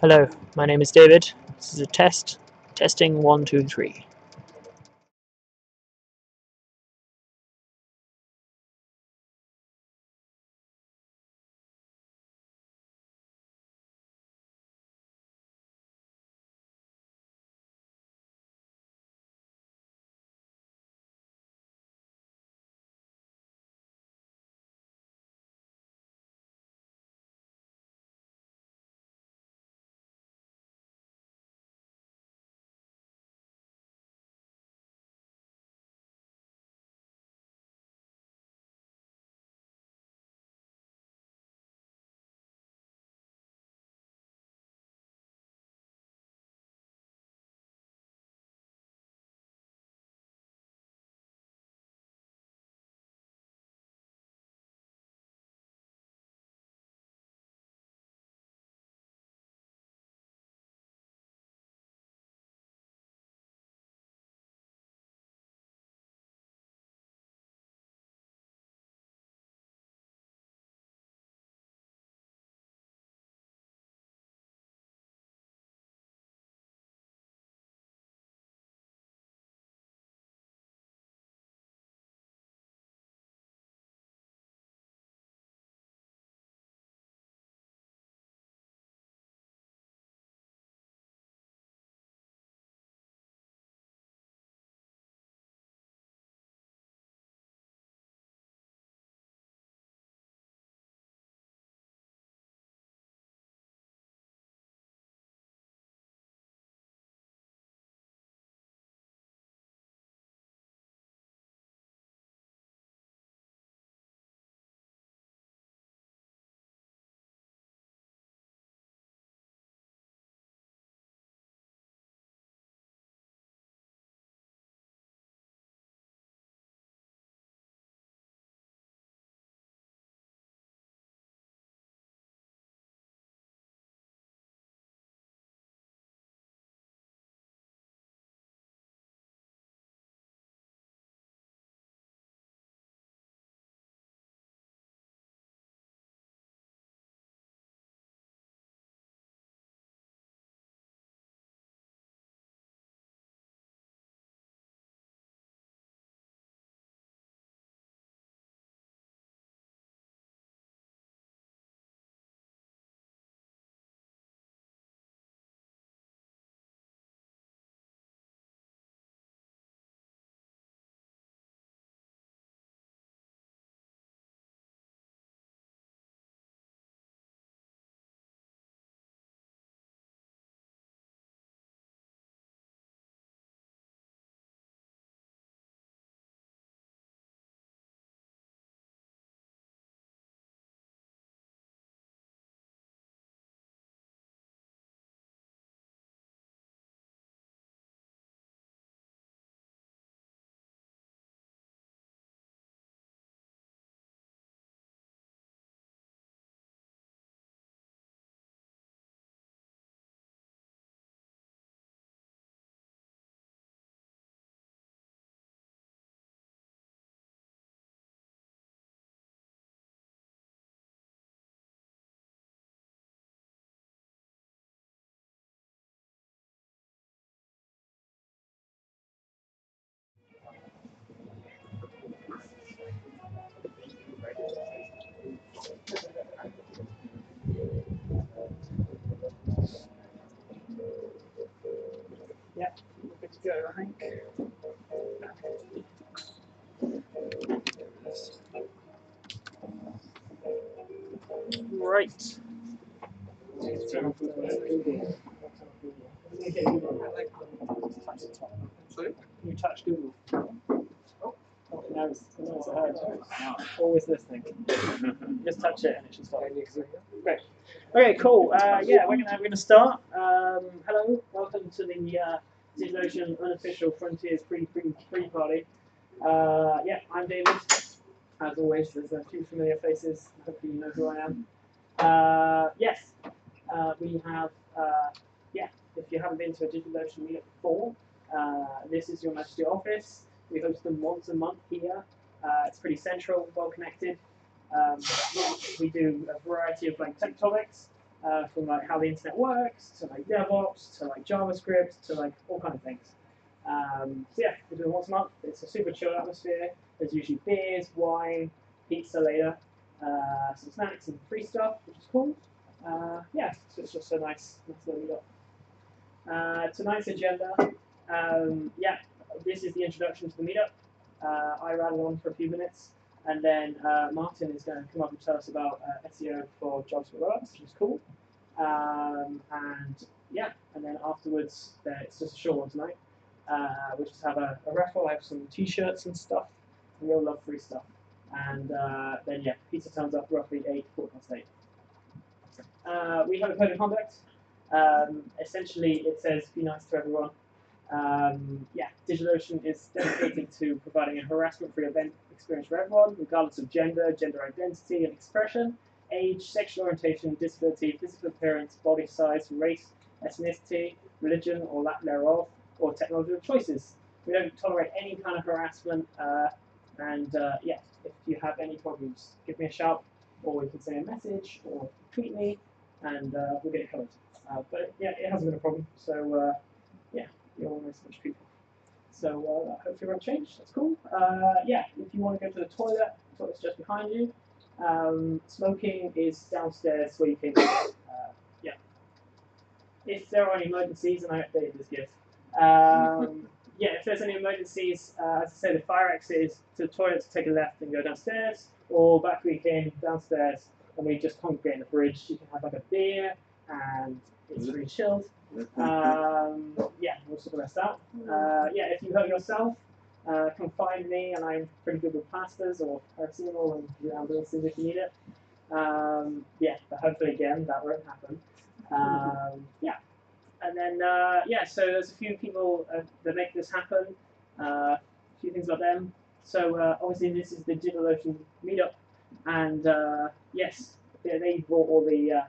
Hello, my name is David. This is a test. Testing 1, 2, 3. Yeah, we're good to go, I think. Right. You touch Google. Oh, now it's heard. Always listening. Just touch it and it should stop. Great. Okay, cool. Yeah, we're gonna start. Hello, welcome to the DigitalOcean Unofficial Frontiers pre-party. Yeah, I'm David. As always, there's a few familiar faces. Hopefully you know who I am. Yes, we have, yeah, if you haven't been to a DigitalOcean meetup before, this is your Majesty office. We host them once a month here. It's pretty central, well connected. We do a variety of like tech topics. from like how the internet works to like DevOps to like JavaScript to like all kinds of things. So yeah, we do it once a month. It's a super chill atmosphere. There's usually beers, wine, pizza later, some snacks and free stuff, which is cool. Yeah, so it's just a nice little meetup. Tonight's agenda, yeah, this is the introduction to the meetup. I rattle on for a few minutes, and then Martin is going to come up and tell us about SEO for JavaScript products, which is cool. And yeah, and then afterwards, it's just a short one tonight. We'll just have a raffle. I have some t-shirts and stuff. We all love free stuff. And then yeah, pizza time's up roughly 8:08. We have a code of conduct. Essentially, it says be nice to everyone. Yeah, DigitalOcean is dedicated to providing a harassment-free event experience for everyone, regardless of gender, gender identity and expression, age, sexual orientation, disability, physical appearance, body size, race, ethnicity, religion or lack thereof, or technological choices. We don't tolerate any kind of harassment, and yeah, if you have any problems, give me a shout, or you can send a message, or tweet me, and we'll get it covered. But yeah, it hasn't been a problem, so yeah, you're all nice bunch of people. So hopefully it won't change, that's cool. Yeah, if you want to go to the toilet's just behind you. Smoking is downstairs where you can yeah. If there are any emergencies, and I updated this gift. Yeah, if there's any emergencies, as I said, the fire exit is to the toilet to take a left and go downstairs, or back we came downstairs and we just congregate in the bridge. You can have like a beer, and it's really chilled. Yeah, we'll sort the rest out. Yeah, if you hurt yourself, come find me, and I'm pretty good with plasters or paracetamol and ambulances if you need it. Yeah, but hopefully again that won't happen. Yeah. And then, yeah, so there's a few people that make this happen, a few things about them. So obviously this is the DigitalOcean meetup, and yes, yeah, they brought all the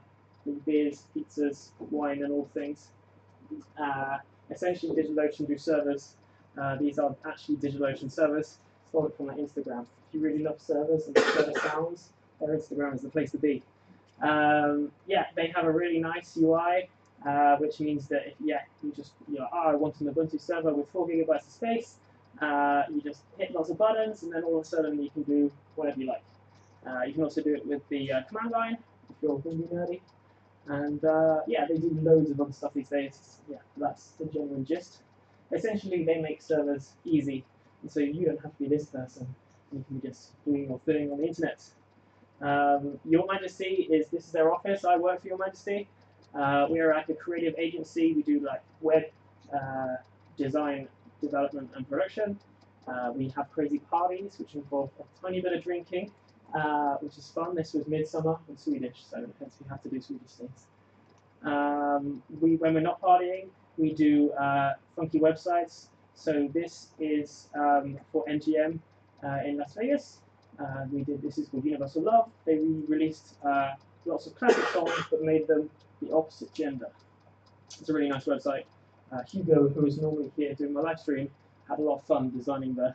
beers, pizzas, wine, and all things. Essentially, DigitalOcean do servers. These are actually DigitalOcean servers. Stole it from their Instagram. If you really love servers and server sounds, their Instagram is the place to be. Yeah, they have a really nice UI. Which means that if I want an Ubuntu server with 4 GB of space, you just hit lots of buttons, and then all of a sudden you can do whatever you like. You can also do it with the command line if you're really nerdy, and yeah, they do loads of other stuff these days. Yeah, that's the genuine gist. Essentially, they make servers easy, and so you don't have to be this person. You can be just doing your thing on the internet. Your Majesty this is their office. I work for Your Majesty. We are like a creative agency. We do like web design, development, and production. We have crazy parties, which involve a tiny bit of drinking, which is fun. This was midsummer in Swedish, so hence we have to do Swedish things. When we're not partying, we do funky websites. So this is for NGM in Las Vegas. This is called Universal Love. They released lots of classic songs, but made them the opposite gender. It's a really nice website. Hugo, who is normally here doing my live stream, had a lot of fun designing the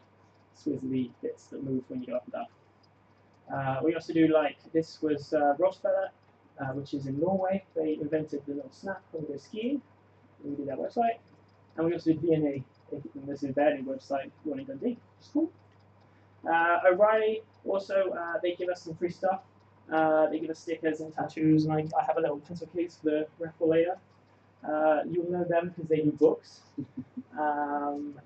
swizzly bits that move when you go up and down. We also do this was Rosfeller, which is in Norway. They invented the little snap when we go skiing. We did that website. And we also did DNA. This is their new website, Running Dundee, which is cool. O'Reilly also, they give us some free stuff. They give us stickers and tattoos, and I have a little pencil case for the raffle later. You'll know them because they do books.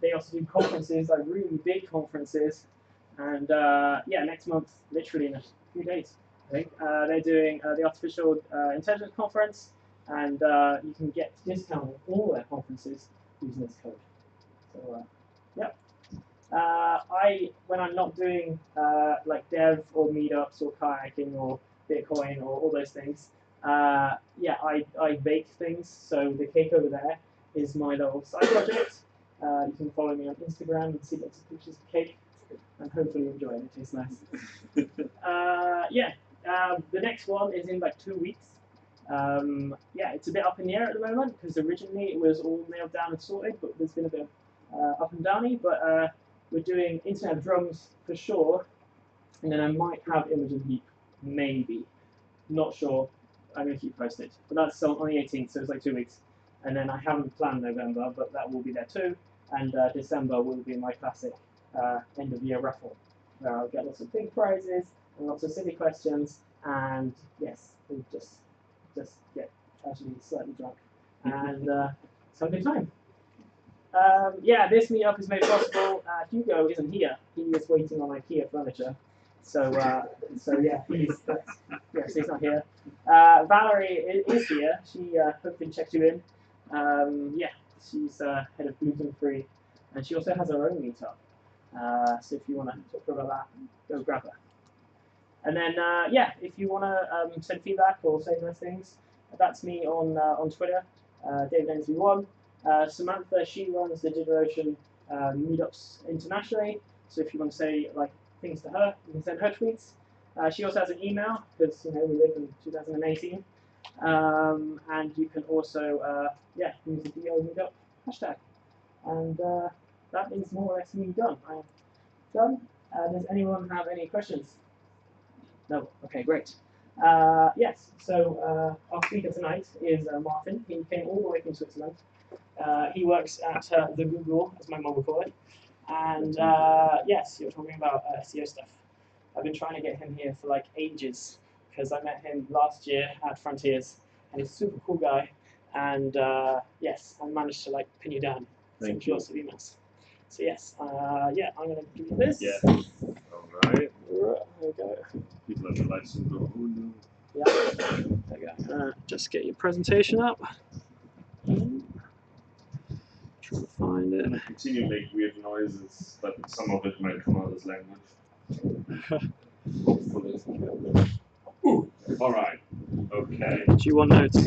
They also do conferences, like really big conferences. And yeah, next month, literally in a few days, I think, they're doing the Artificial Intelligence Conference, and you can get discount on all their conferences using this code. So, yep. When I'm not doing like dev or meetups or kayaking or Bitcoin or all those things, yeah, I bake things. So the cake over there is my little side project. You can follow me on Instagram and see lots of pictures of cake, and hopefully enjoy it. It tastes nice. Yeah, the next one is in like 2 weeks. Yeah, it's a bit up in the air at the moment because originally it was all nailed down and sorted, but there's been a bit of up and downy. But we're doing Internet of Drums for sure, and then I might have Imogen Heap, maybe, not sure. I'm going to keep posted. But that's on the 18th, so it's like 2 weeks. And then I haven't planned November, but that will be there too. And December will be my classic end of year raffle, where I'll get lots of big prizes and lots of silly questions. And yes, we'll just get actually slightly drunk and some good time. Yeah, this meetup is made possible. Hugo isn't here. He is waiting on IKEA furniture. So yeah, he's not here. Valerie is here. She hopefully checked you in. Yeah, she's head of gluten free, and she also has her own meetup. So if you want to talk to her about that, go grab her. And then yeah, if you want to send feedback or say nice things, that's me on Twitter, DavidNSV1. Samantha, she runs the DigitalOcean meetups internationally. So if you want to say like things to her, you can send her tweets. She also has an email because we live in 2018. And you can also yeah, use the DO meetup hashtag. And that is more or less me done. I am done. Does anyone have any questions? No. Okay, great. Yes. So our speaker tonight is Martin. He came all the way from Switzerland. He works at the Google, as my mom would call it. And yes, you're talking about SEO stuff. I've been trying to get him here for like ages because I met him last year at Fronteers, and he's a super cool guy. And yes, I managed to like pin you down. Thank you. Lots of emails. So yes, yeah, I'm gonna give you this. Yeah. All right. There we go. People have the lights and go. Oh no. Yeah. There we go. Just get your presentation up. Trying to find it. I'm gonna continue to make weird noises, but some of it might come out as language. Hopefully. Ooh. All right. Okay. Do you want notes?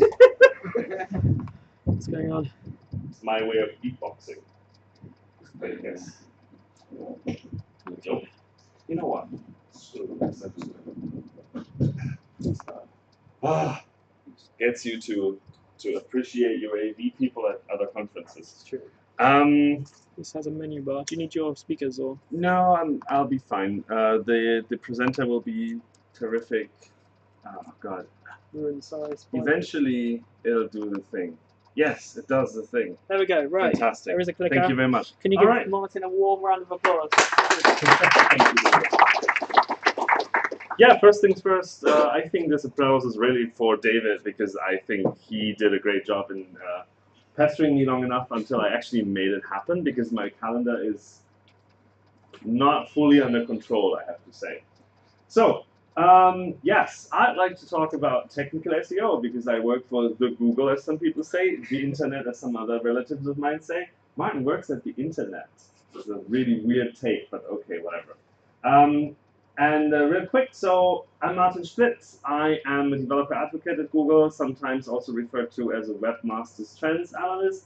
What's going on? It's my way of beatboxing. I guess. So, you know what? Gets you to appreciate your AV people at other conferences. It's true. This has a menu bar. Do you need your speakers or? No, I'll be fine. The presenter will be terrific. Oh God. Ruin size. Eventually, it'll do the thing. Yes, it does the thing. There we go. Right. Fantastic. There is a clicker. Thank you very much. Can you give Martin a warm round of applause? Yeah, first things first, I think this applause is really for David because I think he did a great job in pestering me long enough until I actually made it happen because my calendar is not fully under control, I have to say. So, yes, I'd like to talk about technical SEO because I work for the Google, as some people say, the internet, as some other relatives of mine say. Martin works at the internet. It's a really weird take, but okay, whatever. And real quick, so I'm Martin Splitt. I am a developer advocate at Google, sometimes also referred to as a webmaster's trends analyst.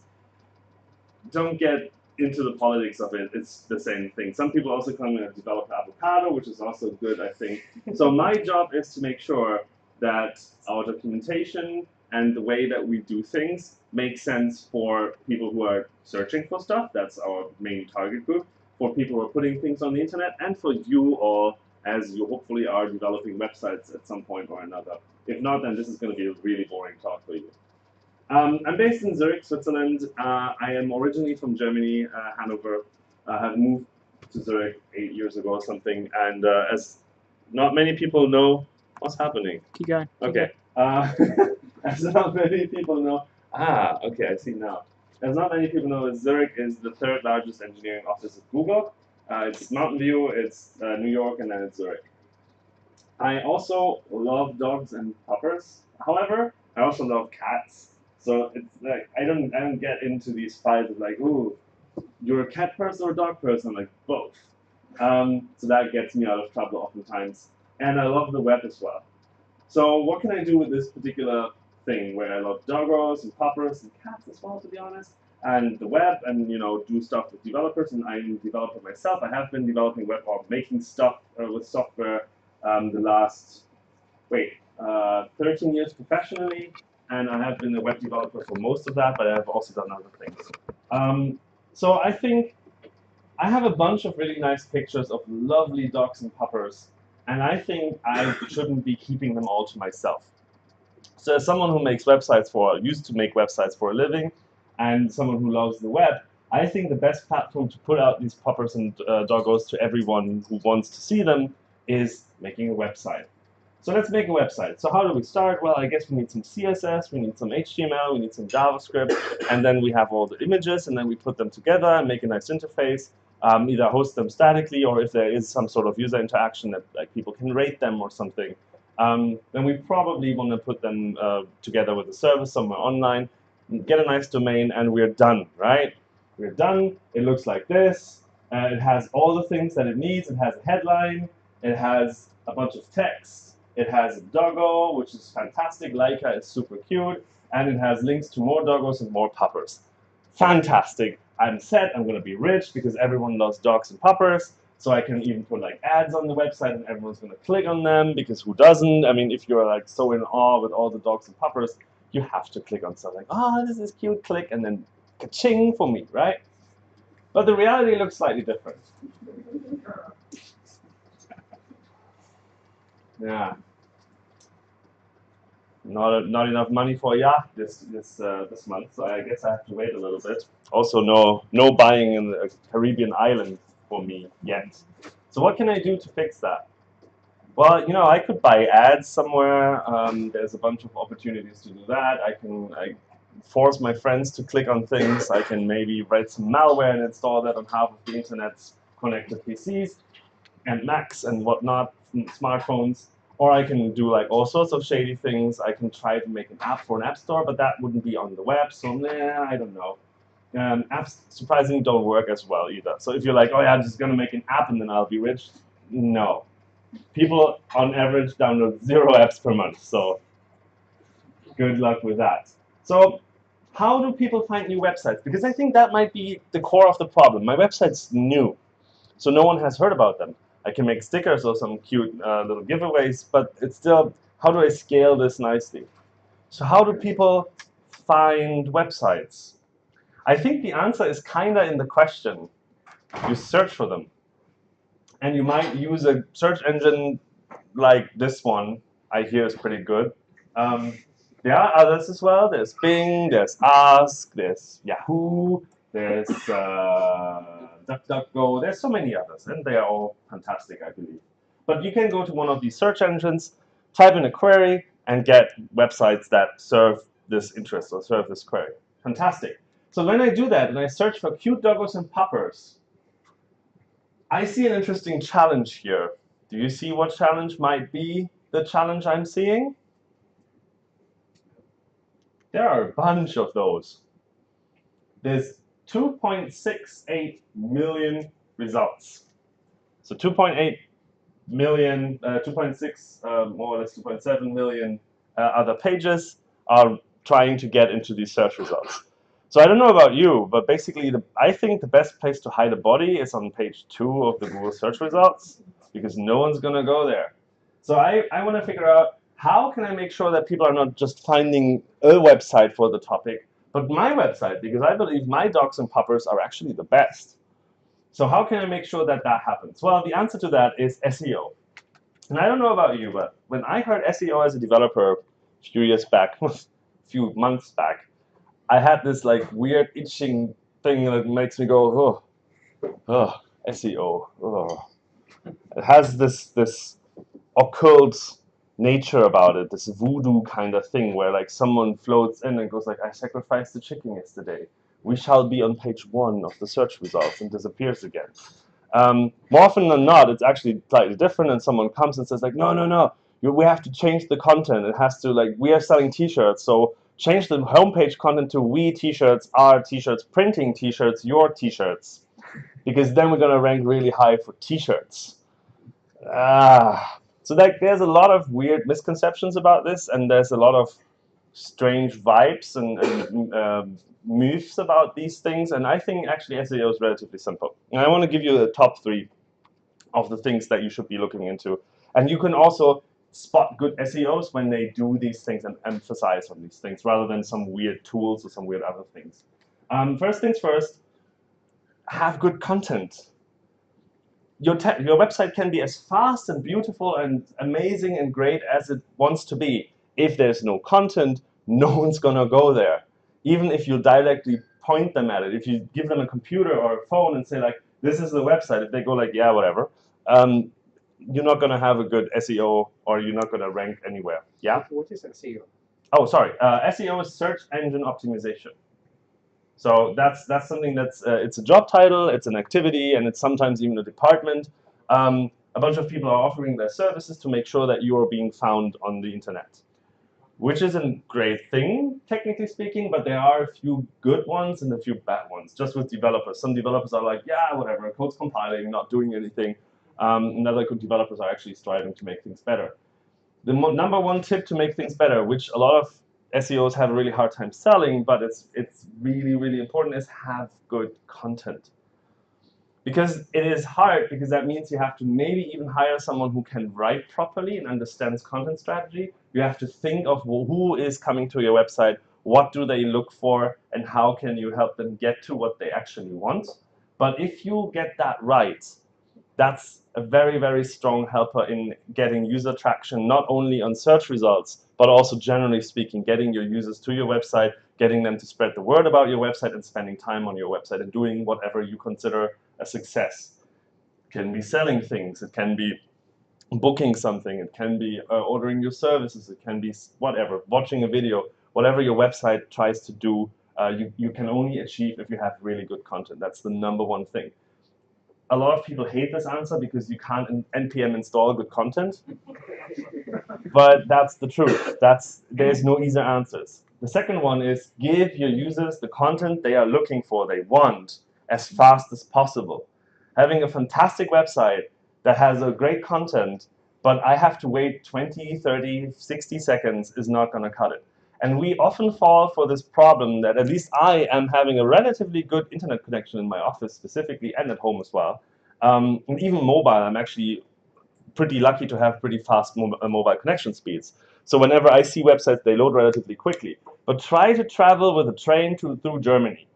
Don't get into the politics of it, it's the same thing. Some people also call me a developer avocado, which is also good, I think. So my job is to make sure that our documentation and the way that we do things makes sense for people who are searching for stuff. That's our main target group. For people who are putting things on the internet, and for you all, as you hopefully are developing websites at some point or another. If not, then this is going to be a really boring talk for you. I'm based in Zurich, Switzerland. I am originally from Germany, Hanover. I have moved to Zurich 8 years ago or something, and as not many people know, what's happening? Keep going. Okay. As not many people know, okay, I see now. As not many people know, Zurich is the third largest engineering office at Google. It's Mountain View, it's New York, and then it's Zurich. I also love dogs and puppers. However, I also love cats. So it's like I don't get into these fights of like, ooh, you're a cat person or a dog person? I'm like both. So that gets me out of trouble oftentimes. And I love the web as well. So what can I do with this particular thing where I love doggos and puppers and cats as well, to be honest, and the web, and do stuff with developers? And I'm a developer myself. I have been developing web or making stuff with software the last 13 years professionally, and I have been a web developer for most of that, but I have also done other things. So I think I have a bunch of really nice pictures of lovely dogs and puppers, and I think I shouldn't be keeping them all to myself. So as someone who makes websites used to make websites for a living, and someone who loves the web, I think the best platform to put out these poppers and doggos to everyone who wants to see them is making a website. So let's make a website. So how do we start? Well, I guess we need some CSS, we need some HTML, we need some JavaScript, and then we have all the images, and then we put them together and make a nice interface. Either host them statically, or if there is some sort of user interaction that like people can rate them or something, then we probably want to put them together with a service somewhere online, get a nice domain, and we're done, right? We're done. It looks like this. It has all the things that it needs. It has a headline. It has a bunch of text. It has a doggo, which is fantastic. Leica is super cute. And it has links to more doggos and more puppers. Fantastic. I'm set. I'm going to be rich because everyone loves dogs and puppers. So I can even put like ads on the website and everyone's going to click on them because who doesn't? I mean, if you're like so in awe with all the dogs and puppers, you have to click on something. Oh, this is cute. Click and then ka-ching for me, right? But the reality looks slightly different. Yeah. Not enough money for a yacht this month, so I guess I have to wait a little bit. Also, no buying in the Caribbean island for me yet. So what can I do to fix that? Well, you know, I could buy ads somewhere. There's a bunch of opportunities to do that. I force my friends to click on things. I can maybe write some malware and install that on half of the internet's connected PCs and Macs and whatnot, smartphones. Or I can do like all sorts of shady things. I can try to make an app for an app store, but that wouldn't be on the web, so nah, I don't know. Apps surprisingly don't work as well either. So if you're like, oh yeah, I'm just gonna make an app and then I'll be rich, no. People on average download 0 apps per month, so good luck with that. So how do people find new websites? Because I think that might be the core of the problem. My website's new, so no one has heard about them. I can make stickers or some cute little giveaways, but it's still, how do I scale this nicely? So how do people find websites? I think the answer is kind of in the question. You search for them. And you might use a search engine like this one. I hear is pretty good. There are others as well. There's Bing, there's Ask, there's Yahoo, there's DuckDuckGo. There's so many others, and they are all fantastic, I believe. But you can go to one of these search engines, type in a query, and get websites that serve this interest or serve this query. Fantastic. So when I do that and I search for cute doggos and puppers, I see an interesting challenge here. Do you see what challenge might be the challenge I'm seeing? There are a bunch of those. There's 2.68 million results. So 2.8 million, 2.6, more or less 2.7 million other pages are trying to get into these search results. So I don't know about you, but basically I think the best place to hide a body is on page 2 of the Google search results, because no one's going to go there. So I want to figure out, how can I make sure that people are not just finding a website for the topic, but my website, because I believe my dogs and puppers are actually the best. So how can I make sure that that happens? Well, the answer to that is SEO. And I don't know about you, but when I heard SEO as a developer a few years back, a few months back, I had this like weird itching thing that makes me go, oh, SEO. Oh. It has this occult nature about it, this voodoo kind of thing where like someone floats in and goes like, I sacrificed the chicken yesterday. We shall be on page 1 of the search results, and disappears again. More often than not, it's actually slightly different, and someone comes and says like, no, we have to change the content. It has to, like, we are selling t-shirts, so change the homepage content to we t-shirts, our t-shirts, printing t-shirts, your t-shirts, because then we're going to rank really high for t-shirts. So there's a lot of weird misconceptions about this, and there's a lot of strange vibes and myths about these things, and I think actually SEO is relatively simple. And I want to give you the top 3 of the things that you should be looking into. And you can also spot good SEOs when they do these things and emphasize on these things, rather than some weird tools or some weird other things. First things first, have good content. Your website can be as fast and beautiful and amazing and great as it wants to be. if there's no content, no one's going to go there. Even if you directly point them at it, if you give them a computer or a phone and say, like, this is the website, if they go like, yeah, whatever, you're not going to have a good SEO, or you're not going to rank anywhere. Yeah? What is SEO? Oh, sorry. SEO is search engine optimization. So that's something that's, it's a job title, it's an activity, and it's sometimes even a department. A bunch of people are offering their services to make sure that you are being found on the internet, which is a great thing, technically speaking, but there are a few good ones and a few bad ones, just with developers. Some developers are like, yeah, whatever, code's compiling, not doing anything. And other good developers are actually striving to make things better. The number one tip to make things better, which a lot of SEOs have a really hard time selling, but it's really, really important, is have good content. Because it is hard, because that means you have to maybe even hire someone who can write properly and understands content strategy. You have to think of who is coming to your website, what do they look for, and how can you help them get to what they actually want. But if you get that right, that's a very, very strong helper in getting user traction, not only on search results, but also generally speaking, getting your users to your website, getting them to spread the word about your website, and spending time on your website and doing whatever you consider a success. It can be selling things, it can be booking something, it can be ordering your services, it can be whatever, watching a video, whatever your website tries to do, you can only achieve if you have really good content. That's the number one thing. A lot of people hate this answer because you can't npm install good content, but that's the truth. There's no easy answers. The second one is give your users the content they are looking for, they want, as fast as possible. Having a fantastic website that has a great content, but I have to wait 20, 30, 60 seconds is not going to cut it. And we often fall for this problem that at least I am having a relatively good internet connection in my office specifically, and at home as well. And even mobile, I'm actually pretty lucky to have pretty fast mobile connection speeds. So whenever I see websites, they load relatively quickly. But try to travel with a train through Germany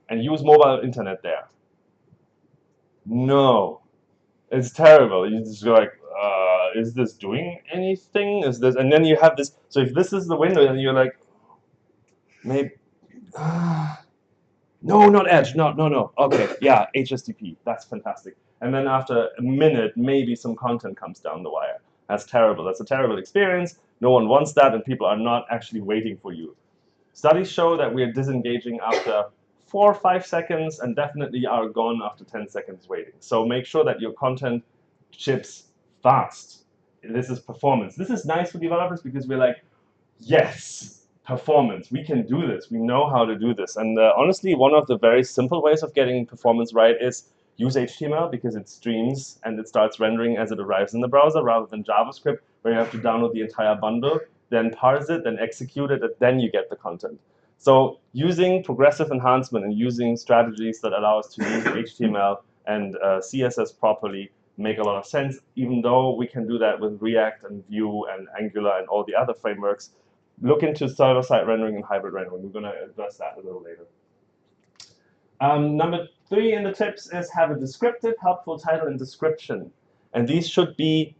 and use mobile internet there. No, it's terrible. You just go like, is this doing anything? Is this? And then you have this. So if this is the window, then you're like, maybe. No, not Edge. No. Okay, yeah, HTTP. That's fantastic. And then after a minute, maybe some content comes down the wire. That's terrible. That's a terrible experience. No one wants that, and people are not actually waiting for you. Studies show that we are disengaging after 4 or 5 seconds, and definitely are gone after 10 seconds waiting. So make sure that your content ships fast. This is performance. This is nice for developers because we're like, yes, performance. We can do this. We know how to do this. And honestly, one of the very simple ways of getting performance right is use HTML, because it streams and it starts rendering as it arrives in the browser, rather than JavaScript, where you have to download the entire bundle, then parse it, then execute it, and then you get the content. So using progressive enhancement and using strategies that allow us to use HTML and CSS properly make a lot of sense, even though we can do that with React and Vue and Angular and all the other frameworks. Look into server-side rendering and hybrid rendering. We're going to address that a little later. Number 3 in the tips is have a descriptive, helpful title and description. And these should be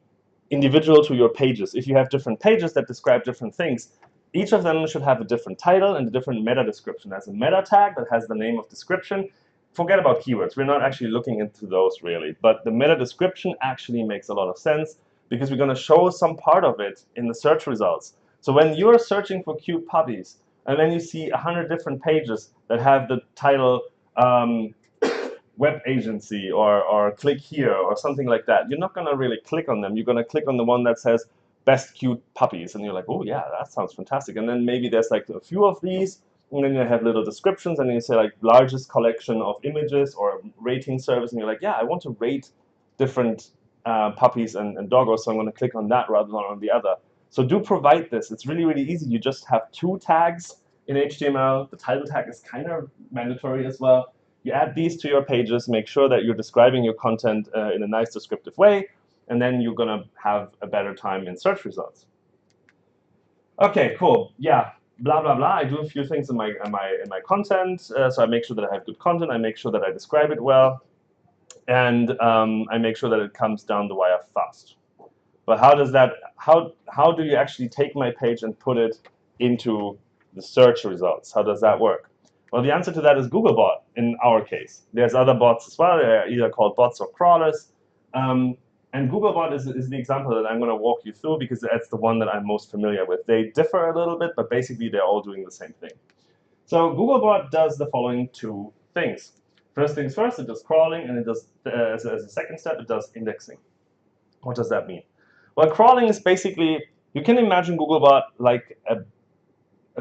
individual to your pages. If you have different pages that describe different things, each of them should have a different title and a different meta description. As a meta tag that has the name of description, forget about keywords. We're not actually looking into those really. But the meta description actually makes a lot of sense, because we're going to show some part of it in the search results. So when you're searching for cute puppies, and then you see 100 different pages that have the title web agency or click here or something like that, you're not going to really click on them. You're going to click on the one that says best cute puppies, and you're like, oh yeah, that sounds fantastic. And then maybe there's like a few of these, and then you have little descriptions, and you say like largest collection of images or rating service, and you're like, yeah, I want to rate different puppies and doggos, so I'm going to click on that rather than on the other. So do provide this. It's really, really easy. You just have 2 tags in HTML. The title tag is kind of mandatory as well. You add these to your pages, make sure that you're describing your content in a nice descriptive way, and then you're going to have a better time in search results. Okay, cool. Yeah, blah, blah, blah. I do a few things in my content. So I make sure that I have good content. I make sure that I describe it well. And I make sure that it comes down the wire fast. But how how do you actually take my page and put it into the search results? How does that work? Well, the answer to that is Googlebot in our case. There's other bots as well. They're either called bots or crawlers. And Googlebot is the example that I'm going to walk you through because that's the one that I'm most familiar with. They differ a little bit, but basically they're all doing the same thing. So Googlebot does the following two things. First things first, it does crawling, and it does, as a second step, it does indexing. What does that mean? Well, crawling is basically, you can imagine Googlebot like a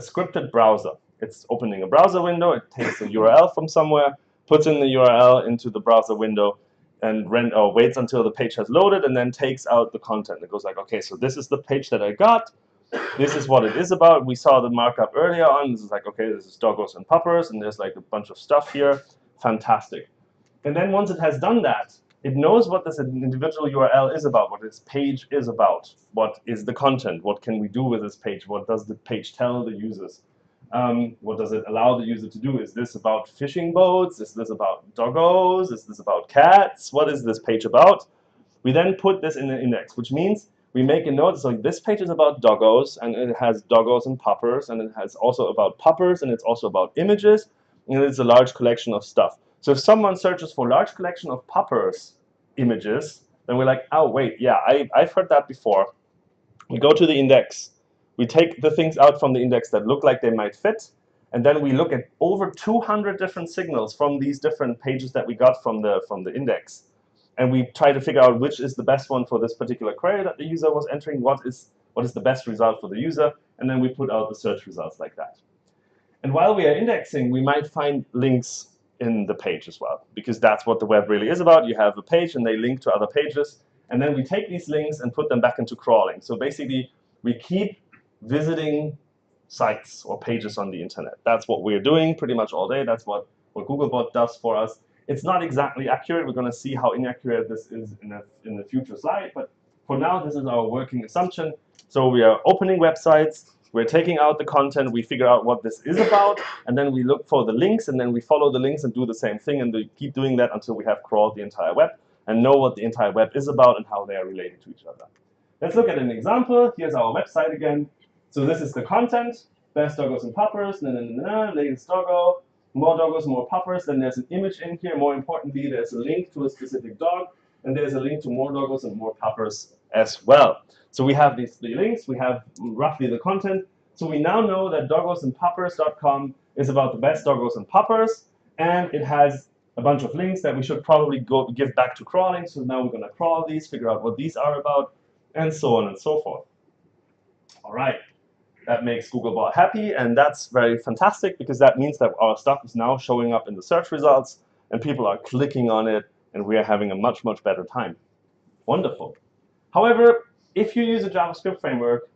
scripted browser. It's opening a browser window, it takes a URL from somewhere, puts in the URL into the browser window, and waits until the page has loaded, and then takes out the content. It goes like, okay, so this is the page that I got. This is what it is about. We saw the markup earlier on. This is like, okay, this is doggos and puppers, and there's like a bunch of stuff here. Fantastic. And then once it has done that, it knows what this individual URL is about, what this page is about, what is the content, what can we do with this page, what does the page tell the users, what does it allow the user to do? Is this about fishing boats? Is this about doggos? Is this about cats? What is this page about? We then put this in an index, which means we make a note, so this page is about doggos, and it has doggos and puppers, and it has also about puppers, and it's also about images, and it's a large collection of stuff. So if someone searches for large collection of puppers images, then we're like, oh, wait, yeah, I've heard that before. We go to the index. We take the things out from the index that look like they might fit, and then we look at over 200 different signals from these different pages that we got from the index. And we try to figure out which is the best one for this particular query that the user was entering, what is the best result for the user, and then we put out the search results like that. And while we are indexing, we might find links in the page as well, because that's what the web really is about. You have a page and they link to other pages, and then we take these links and put them back into crawling. So basically, we keep visiting sites or pages on the internet. That's what we're doing pretty much all day. That's what Googlebot does for us. It's not exactly accurate. We're going to see how inaccurate this is in the future slide, but for now, this is our working assumption. So we are opening websites, we're taking out the content, we figure out what this is about, and then we look for the links, and then we follow the links and do the same thing, and we keep doing that until we have crawled the entire web and know what the entire web is about and how they are related to each other. Let's look at an example. Here's our website again. So this is the content, best doggos and puppers, latest doggo, more doggos, more puppers. Then there's an image in here. More importantly, there's a link to a specific dog, and there's a link to more doggos and more puppers as well. So we have these three links. We have roughly the content. So we now know that doggosandpuppers.com is about the best doggos and puppers, and it has a bunch of links that we should probably give back to crawling. So now we're going to crawl these, figure out what these are about, and so on and so forth. All right. That makes Googlebot happy, and that's very fantastic because that means that our stuff is now showing up in the search results, and people are clicking on it, and we are having a much, much better time. Wonderful. However, if you use a JavaScript framework,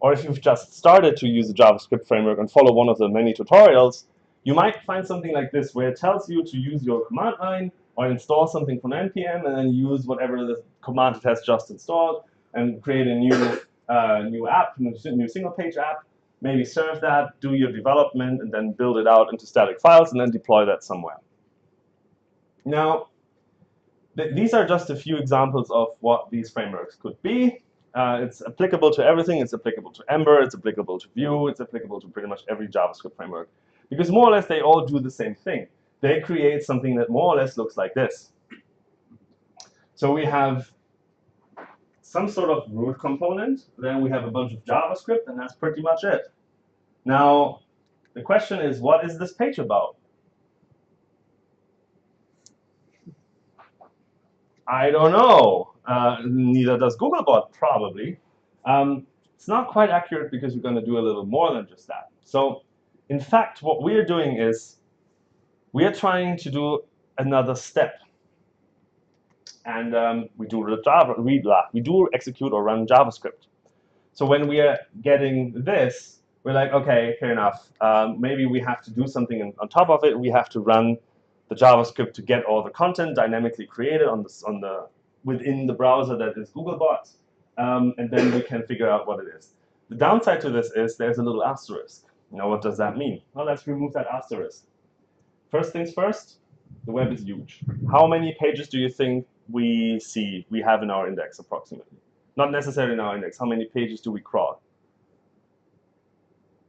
or if you've just started to use a JavaScript framework and follow one of the many tutorials, you might find something like this where it tells you to use your command line or install something from npm and then use whatever the command it has just installed and create a new app, new single-page app, maybe serve that, do your development, and then build it out into static files and then deploy that somewhere. Now, these are just a few examples of what these frameworks could be. It's applicable to everything. It's applicable to Ember. It's applicable to Vue. It's applicable to pretty much every JavaScript framework. Because more or less, they all do the same thing. They create something that more or less looks like this. So we have some sort of root component. Then we have a bunch of JavaScript, and that's pretty much it. Now, the question is, what is this page about? I don't know. Neither does Googlebot, probably. It's not quite accurate because we're going to do a little more than just that. So, in fact, what we're doing is we are trying to do another step. And we do execute or run JavaScript. So when we are getting this, we're like, okay, fair enough. Maybe we have to do something on top of it. We have to run the JavaScript to get all the content dynamically created within the browser that is Googlebot, and then we can figure out what it is. The downside to this is there's a little asterisk. Now, what does that mean? Well, let's remove that asterisk. First things first, the web is huge. How many pages do you think we have in our index approximately? Not necessarily in our index. How many pages do we crawl?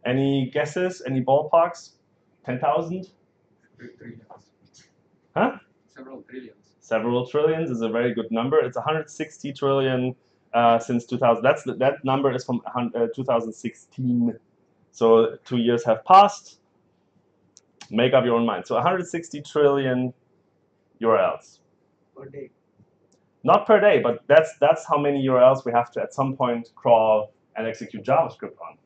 Any guesses? Any ballparks? 10,000? Trillions. Huh? Several trillions. Several trillions is a very good number. It's 160 trillion since 2000. That number is from 2016. So 2 years have passed. Make up your own mind. So 160 trillion URLs. Per day. Not per day, but that's how many URLs we have to at some point crawl and execute JavaScript on.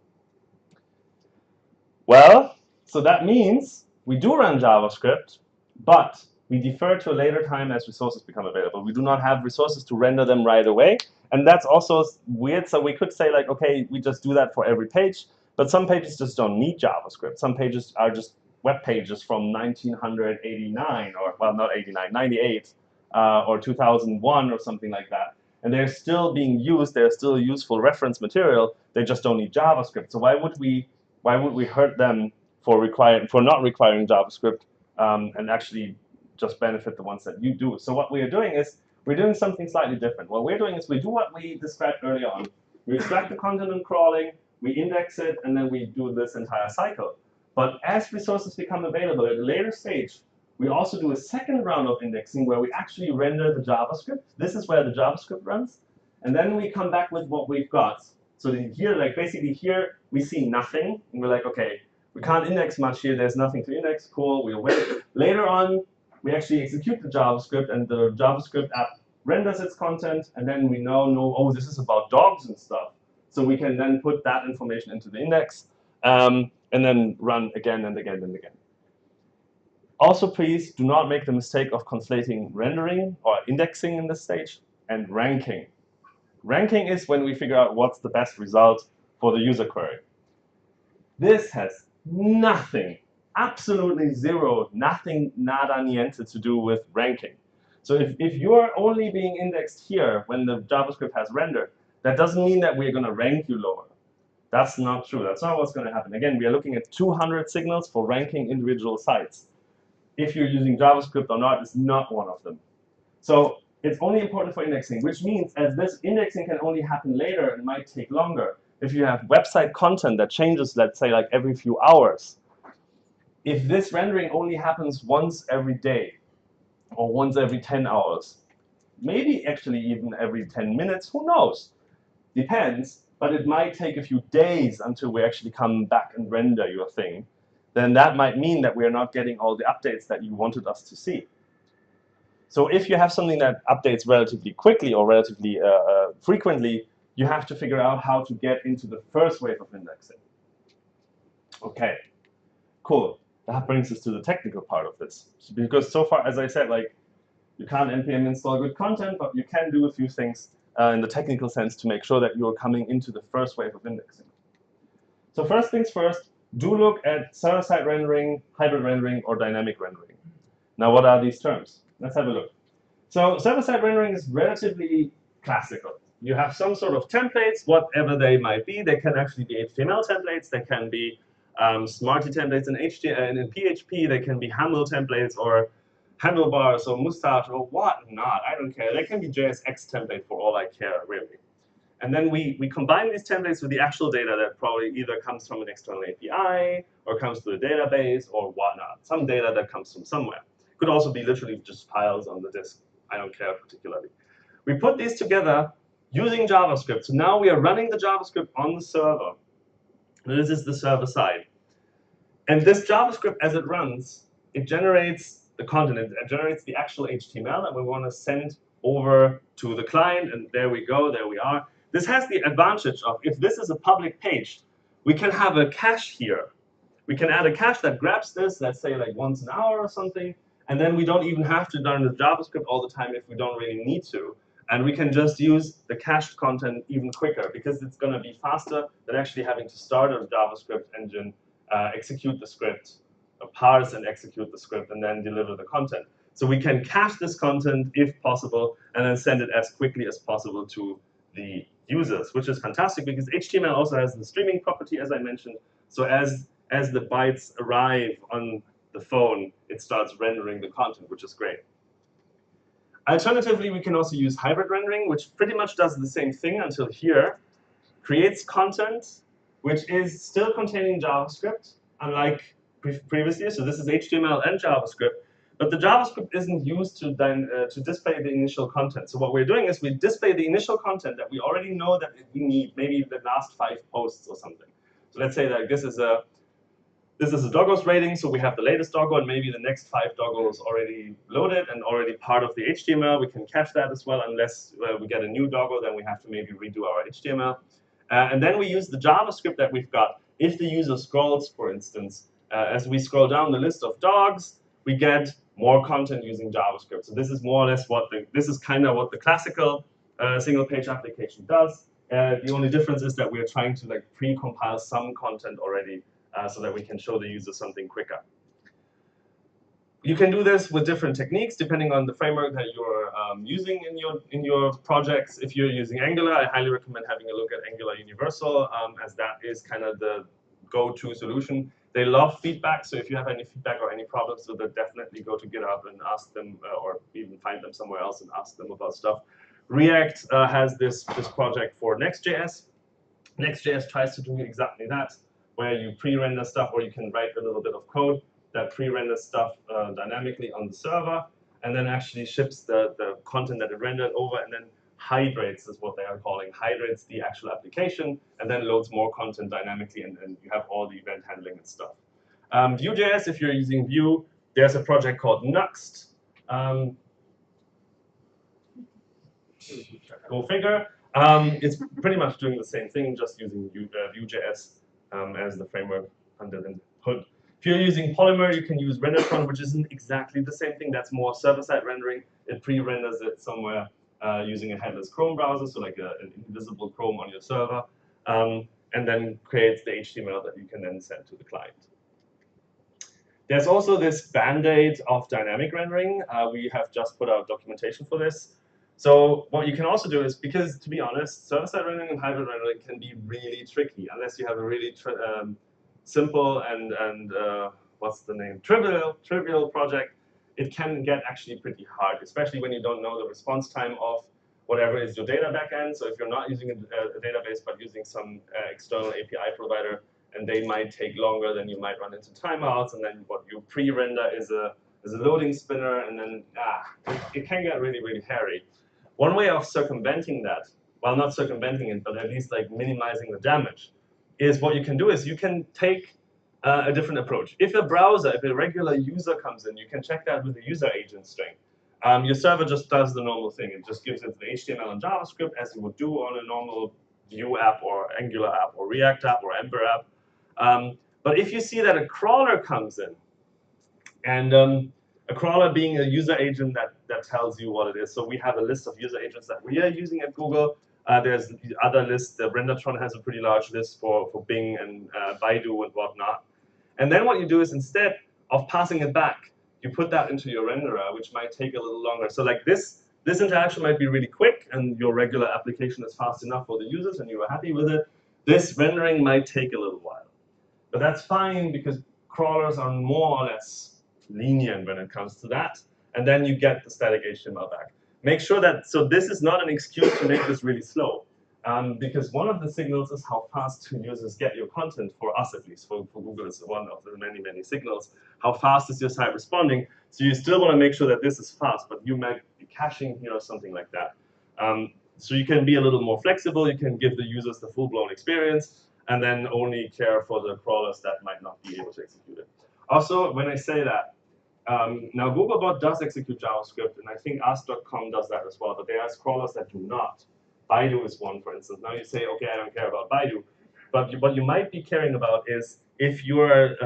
Well, so that means we do run JavaScript, but we defer to a later time as resources become available. We do not have resources to render them right away. And that's also weird. So we could say, like, OK, we just do that for every page. But some pages just don't need JavaScript. Some pages are just web pages from 1989, or, well, not 89, 98, or 2001, or something like that. And they're still being used. They're still useful reference material. They just don't need JavaScript. So why would we hurt them for not requiring JavaScript and actually just benefit the ones that you do? So what we are doing is we're doing something slightly different. What we're doing is we do what we described earlier on. We extract the content in crawling, we index it, and then we do this entire cycle. But as resources become available at a later stage, we also do a second round of indexing where we actually render the JavaScript. This is where the JavaScript runs. And then we come back with what we've got. So here, like basically here, we see nothing. And we're like, OK, we can't index much here. There's nothing to index. Cool, we'll wait. Later on, we actually execute the JavaScript, and the JavaScript app renders its content. And then we know, oh, this is about dogs and stuff. So we can then put that information into the index and then run again and again and again. Also, please do not make the mistake of conflating rendering or indexing in this stage and ranking. Ranking is when we figure out what's the best result for the user query. This has nothing, absolutely zero, nothing, nada, niente to do with ranking. So if you're only being indexed here when the JavaScript has rendered, that doesn't mean that we're going to rank you lower. That's not true. That's not what's going to happen. Again, we are looking at 200 signals for ranking individual sites. If you're using JavaScript or not is not one of them. So it's only important for indexing, which means as this indexing can only happen later and might take longer, if you have website content that changes, let's say, like every few hours, if this rendering only happens once every day or once every 10 hours, maybe actually even every 10 minutes, who knows? Depends, but it might take a few days until we actually come back and render your thing. Then that might mean that we are not getting all the updates that you wanted us to see. So if you have something that updates relatively quickly or relatively frequently, you have to figure out how to get into the first wave of indexing. OK, cool. That brings us to the technical part of this. Because so far, as I said, like you can't npm install good content, but you can do a few things in the technical sense to make sure that you're coming into the first wave of indexing. So first things first, do look at server-side rendering, hybrid rendering, or dynamic rendering. Now, what are these terms? Let's have a look. So server-side rendering is relatively classical. You have some sort of templates, whatever they might be. They can actually be HTML templates. They can be Smarty templates in PHP. They can be handle templates or handlebars or mustache or whatnot. I don't care. They can be JSX template for all I care, really. And then we combine these templates with the actual data that probably either comes from an external API or comes to a database or whatnot. Some data that comes from somewhere. Could also be literally just files on the disk. I don't care particularly. We put these together using JavaScript. So now we are running the JavaScript on the server. This is the server side. And this JavaScript, as it runs, it generates the content. It generates the actual HTML that we want to send over to the client. And there we go. There we are. This has the advantage of, if this is a public page, we can have a cache here. We can add a cache that grabs this, let's say like once an hour or something. And then we don't even have to run the JavaScript all the time if we don't really need to. And we can just use the cached content even quicker because it's going to be faster than actually having to start a JavaScript engine, execute the script, parse and execute the script, and then deliver the content. So we can cache this content if possible, and then send it as quickly as possible to the users, which is fantastic because HTML also has the streaming property, as I mentioned. So as the bytes arrive on the phone, it starts rendering the content, which is great. Alternatively, we can also use hybrid rendering, which pretty much does the same thing until here. Creates content which is still containing JavaScript, unlike previously. So this is HTML and JavaScript. But the JavaScript isn't used to display the initial content. So what we're doing is we display the initial content that we already know that we need, maybe the last 5 posts or something. So let's say that this is a doggos rating, so we have the latest doggo and maybe the next 5 doggos already loaded and already part of the HTML. We can cache that as well, unless we get a new doggo, then we have to maybe redo our HTML. And then we use the JavaScript that we've got. If the user scrolls, for instance, as we scroll down the list of dogs, we get more content using JavaScript. So this is more or less this is kind of what the classical single-page application does. The only difference is that we're trying to like pre-compile some content already so that we can show the user something quicker. You can do this with different techniques depending on the framework that you're using in your projects. If you're using Angular, I highly recommend having a look at Angular Universal, as that is kind of the go-to solution. They love feedback, so if you have any feedback or any problems with it, definitely go to GitHub and ask them, or even find them somewhere else and ask them about stuff. React has this project for Next.js. Next.js tries to do exactly that, where you pre-render stuff, or you can write a little bit of code that pre-renders stuff dynamically on the server, and then actually ships the content that it rendered over, and then hydrates is what they are calling. Hydrates the actual application, and then loads more content dynamically, and you have all the event handling and stuff. Vue.js, if you're using Vue, there's a project called Nuxt. Go figure. It's pretty much doing the same thing, just using Vue.js as the framework under the hood. If you're using Polymer, you can use RenderTron, which isn't exactly the same thing. That's more server-side rendering. It pre-renders it somewhere using a headless Chrome browser, so like an invisible Chrome on your server, and then creates the HTML that you can then send to the client. There's also this band-aid of dynamic rendering. We have just put out documentation for this. So what you can also do is, because to be honest, server-side rendering and hybrid rendering can be really tricky unless you have a really simple and what's the name, trivial project. It can get actually pretty hard, especially when you don't know the response time of whatever is your data backend. So if you're not using a database but using some external API provider, and they might take longer, then you might run into timeouts, and then what you pre-render is a loading spinner, and then it can get really, really hairy. One way of circumventing that, well, not circumventing it, but at least like minimizing the damage, is what you can do is you can take a different approach. If a browser, if a regular user comes in, you can check that with the user agent string. Your server just does the normal thing. It just gives it the HTML and JavaScript as you would do on a normal Vue app or Angular app or React app or Ember app. But if you see that a crawler comes in, and a crawler being a user agent that tells you what it is. So we have a list of user agents that we are using at Google. There's the other list. The RenderTron has a pretty large list for Bing and Baidu and whatnot. And then what you do is, instead of passing it back, you put that into your renderer, which might take a little longer. So like this interaction might be really quick, and your regular application is fast enough for the users, and you are happy with it. This rendering might take a little while. But that's fine, because crawlers are more or less lenient when it comes to that. And then you get the static HTML back. Make sure that, so this is not an excuse to make this really slow. Because one of the signals is how fast users get your content, for us at least. For Google, it's one of the many, many signals. How fast is your site responding? So you still want to make sure that this is fast, but you might be caching here or something like that. So you can be a little more flexible. You can give the users the full-blown experience, and then only care for the crawlers that might not be able to execute it. Also, when I say that, now Googlebot does execute JavaScript, and I think Ask.com does that as well, but there are crawlers that do not. Baidu is one, for instance. Now you say, okay, I don't care about Baidu, but what you might be caring about is if you're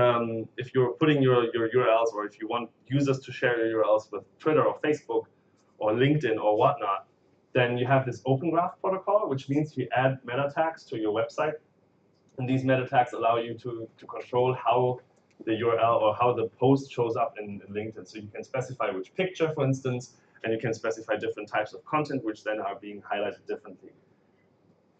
putting your URLs, or if you want users to share your URLs with Twitter or Facebook or LinkedIn or whatnot, then you have this Open Graph protocol, which means you add meta tags to your website. And these meta tags allow you to control how the URL or how the post shows up in LinkedIn. So you can specify which picture, for instance, and you can specify different types of content, which then are being highlighted differently.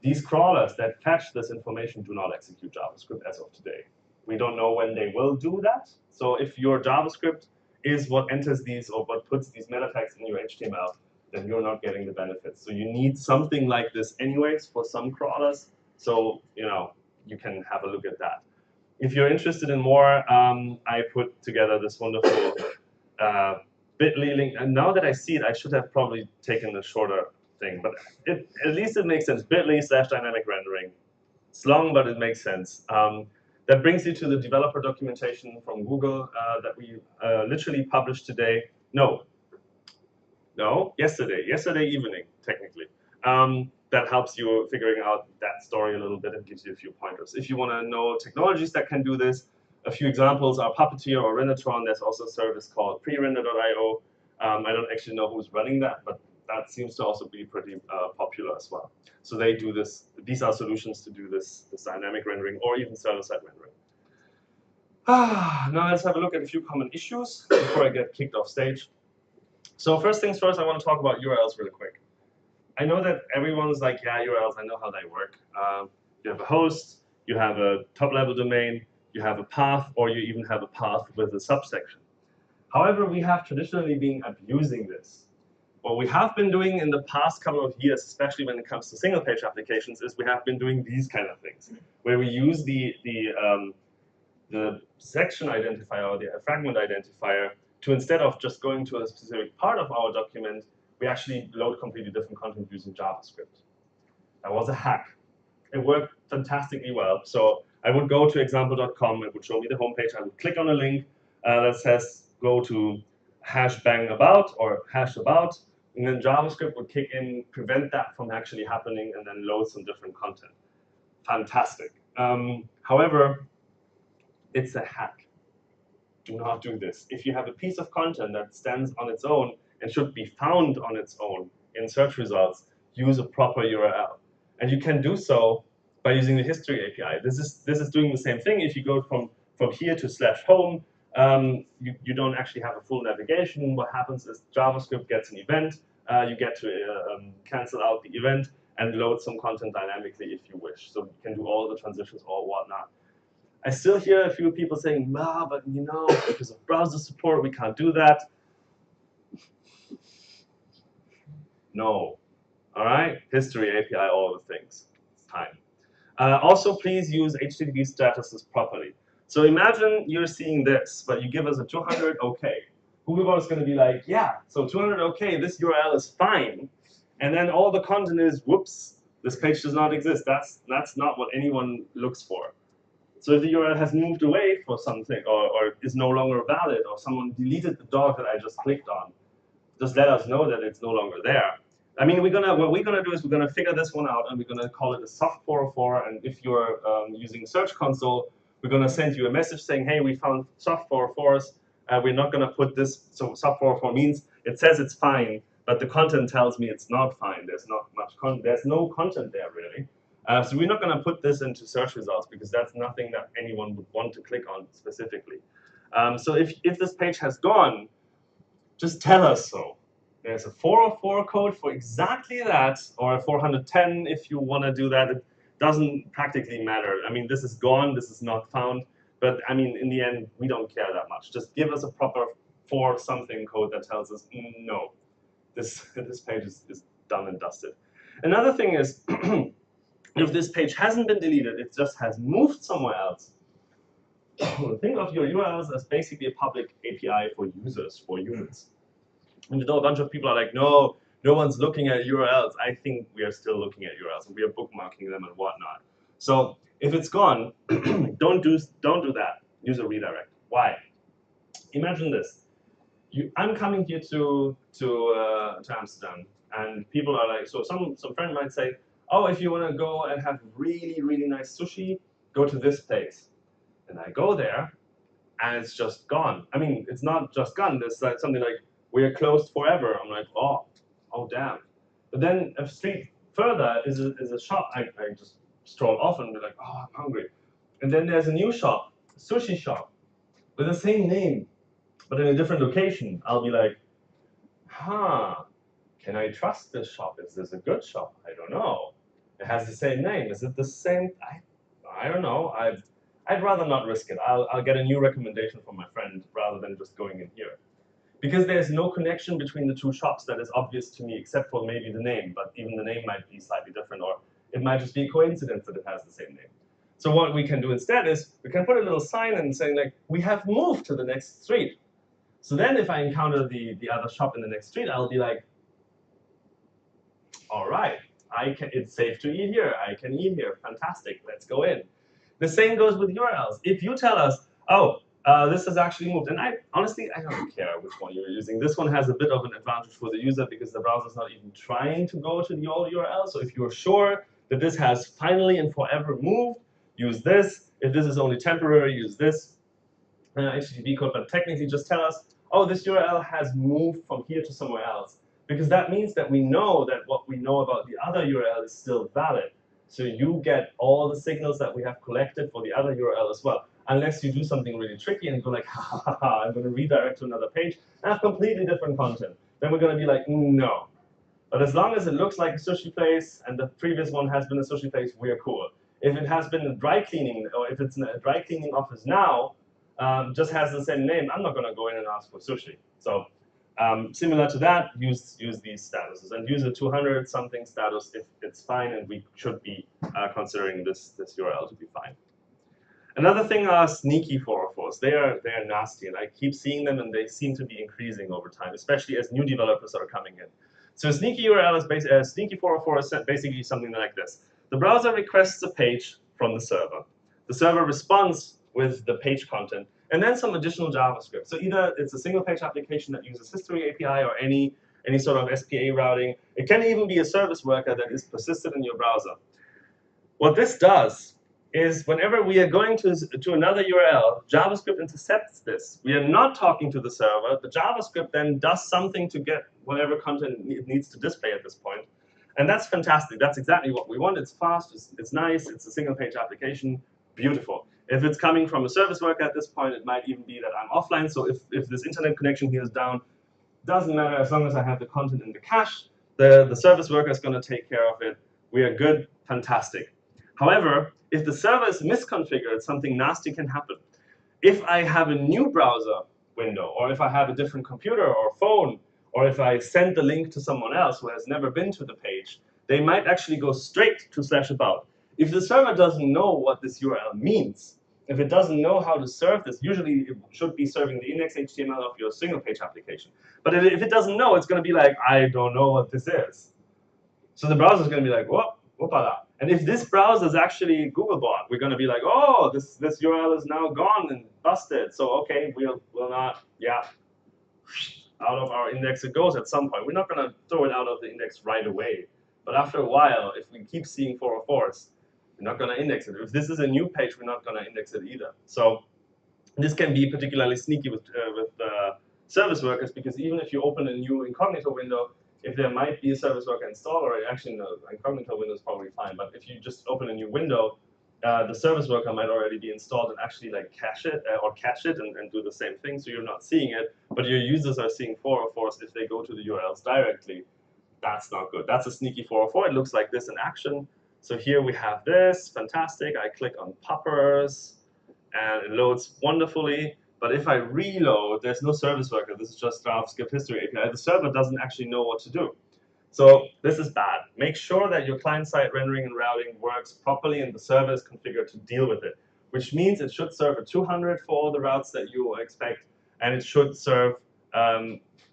These crawlers that fetch this information do not execute JavaScript as of today. We don't know when they will do that. So if your JavaScript is what enters these, or what puts these meta tags in your HTML, then you're not getting the benefits. So you need something like this anyways for some crawlers. So you can have a look at that. If you're interested in more, I put together this wonderful bit.ly link. And now that I see it, I should have probably taken a shorter thing, but at least it makes sense. bit.ly/dynamic rendering. It's long, but it makes sense. That brings you to the developer documentation from Google that we literally published today. No, yesterday evening, technically. That helps you figuring out that story a little bit and gives you a few pointers. If you want to know technologies that can do this, a few examples are Puppeteer or Rendertron. There's also a service called prerender.io. I don't actually know who's running that, but that seems to also be pretty popular as well. So they do this. These are solutions to do this dynamic rendering or even server-side rendering. Now let's have a look at a few common issues before I get kicked off stage. So first things first, I want to talk about URLs really quick. I know that everyone's like, yeah, URLs, I know how they work. You have a host, you have a top-level domain, you have a path, or you even have a path with a subsection. However, we have traditionally been abusing this. What we have been doing in the past couple of years, especially when it comes to single-page applications, is we have been doing these kind of things, where we use the section identifier or the fragment identifier to, instead of just going to a specific part of our document, we actually load completely different content using JavaScript. That was a hack. It worked fantastically well. So I would go to example.com, it would show me the homepage, I would click on a link that says go to #bang_about or #about, and then JavaScript would kick in, prevent that from actually happening, and then load some different content. Fantastic. However, it's a hack. Do not do this. If you have a piece of content that stands on its own and should be found on its own in search results, use a proper URL. And you can do so by using the history API. This is doing the same thing. If you go from here to /home, you don't actually have a full navigation. What happens is JavaScript gets an event. You get to cancel out the event and load some content dynamically if you wish. So you can do all the transitions or whatnot. I still hear a few people saying, but because of browser support, we can't do that. No. All right? History API, all the things. It's time. Also, please use HTTP statuses properly. So imagine you're seeing this, but you give us a 200 OK. Googlebot is going to be like, yeah, so 200 OK, this URL is fine. And then all the content is, whoops, this page does not exist. That's not what anyone looks for. So if the URL has moved away for something, or is no longer valid, or someone deleted the dog that I just clicked on, just let us know that it's no longer there. I mean, what we're gonna do is we're gonna figure this one out, and we're gonna call it a soft 404. And if you're using Search Console, we're gonna send you a message saying, hey, we found soft 404s. We're not gonna put this. So soft 404 means it says it's fine, but the content tells me it's not fine. There's not much content. There's no content there really. So we're not going to put this into search results because that's nothing that anyone would want to click on specifically. So if this page has gone, just tell us so. There's a 404 code for exactly that, or a 410 if you want to do that. It doesn't practically matter. I mean, this is gone, this is not found. But I mean, in the end, we don't care that much. Just give us a proper 4-something code that tells us, no, this page is done and dusted. Another thing is, if this page hasn't been deleted, it just has moved somewhere else. Think of your URLs as basically a public API for users, for humans. And a bunch of people are like, no one's looking at URLs. I think we are still looking at URLs, and we are bookmarking them and whatnot. So if it's gone, don't do that. Use a redirect. Why? Imagine this. I'm coming here to Amsterdam, and people are like, so some friend might say, oh, if you want to go and have really, really nice sushi, go to this place. And I go there, and it's just gone. I mean, it's not just gone. There's like something like, we are closed forever. I'm like, oh damn. But then a street further is a shop. I just stroll off and be like, oh, I'm hungry. And then there's a new shop, a sushi shop, with the same name, but in a different location. I'll be like, can I trust this shop? Is this a good shop? I don't know. It has the same name. Is it the same? I don't know. I'd rather not risk it. I'll get a new recommendation from my friend rather than just going in here. because there's no connection between the two shops that is obvious to me, except for maybe the name, but even the name might be slightly different, or it might just be a coincidence that it has the same name. So what we can do instead is we can put a little sign in saying like, we have moved to the next street. So then if I encounter the other shop in the next street, I'll be like, all right, it's safe to eat here. I can eat here. Fantastic. Let's go in. The same goes with URLs. If you tell us, oh, this has actually moved, and honestly, I don't care which one you're using. This one has a bit of an advantage for the user because the browser's not even trying to go to the old URL. So if you're sure that this has finally and forever moved, use this. If this is only temporary, use this HTTP code. But technically, just tell us, oh, this URL has moved from here to somewhere else. Because that means that we know that what we know about the other URL is still valid. So you get all the signals that we have collected for the other URL as well. Unless you do something really tricky and go like, ha, ha, ha, ha, I'm going to redirect to another page and have completely different content. Then we're going to be like, no. But as long as it looks like a sushi place and the previous one has been a sushi place, we're cool. If it has been a dry cleaning, or if it's a dry cleaning office now, just has the same name, I'm not going to go in and ask for sushi. So similar to that, use these statuses and use a 200-something status if it's fine, and we should be considering this URL to be fine. Another thing are sneaky 404s. They are nasty, and I keep seeing them, and they seem to be increasing over time, especially as new developers are coming in. So a sneaky URL is basically sneaky 404 is basically something like this. The browser requests a page from the server. The server responds with the page content, and then some additional JavaScript. So either it's a single page application that uses history API or any sort of SPA routing. It can even be a service worker that is persisted in your browser. What this does is whenever we are going to another URL, JavaScript intercepts this. We are not talking to the server. The JavaScript then does something to get whatever content it needs to display at this point. And that's fantastic. That's exactly what we want. It's fast, it's nice, it's a single page application, beautiful. If it's coming from a service worker at this point, it might even be that I'm offline. So if this internet connection here is down, doesn't matter as long as I have the content in the cache. The service worker is going to take care of it. We are good, fantastic. However, if the server is misconfigured, something nasty can happen. If I have a new browser window, or if I have a different computer or phone, or if I send the link to someone else who has never been to the page, they might actually go straight to /about. If the server doesn't know what this URL means, if it doesn't know how to serve this, usually it should be serving the index HTML of your single page application. But if it doesn't know, it's going to be like, I don't know what this is. So the browser is going to be like, whoopala. And if this browser is actually Googlebot, we're going to be like, oh, this URL is now gone and busted. So OK, we'll not, yeah, out of our index it goes at some point. We're not going to throw it out of the index right away. But after a while, if we keep seeing 404s, we're not going to index it. If this is a new page, we're not going to index it either. So this can be particularly sneaky with service workers, because even if you open a new incognito window, if there might be a service worker installed, or actually no, incognito window is probably fine, but if you just open a new window, the service worker might already be installed and actually like cache it or catch it and do the same thing, so you're not seeing it, but your users are seeing 404s if they go to the URLs directly. That's not good. That's a sneaky 404. It looks like this in action. So here we have this, fantastic. I click on poppers, and it loads wonderfully. But if I reload, there's no service worker. This is just JavaScript history API. The server doesn't actually know what to do. So this is bad. Make sure that your client-side rendering and routing works properly and the server is configured to deal with it, which means it should serve a 200 for all the routes that you expect, and it should serve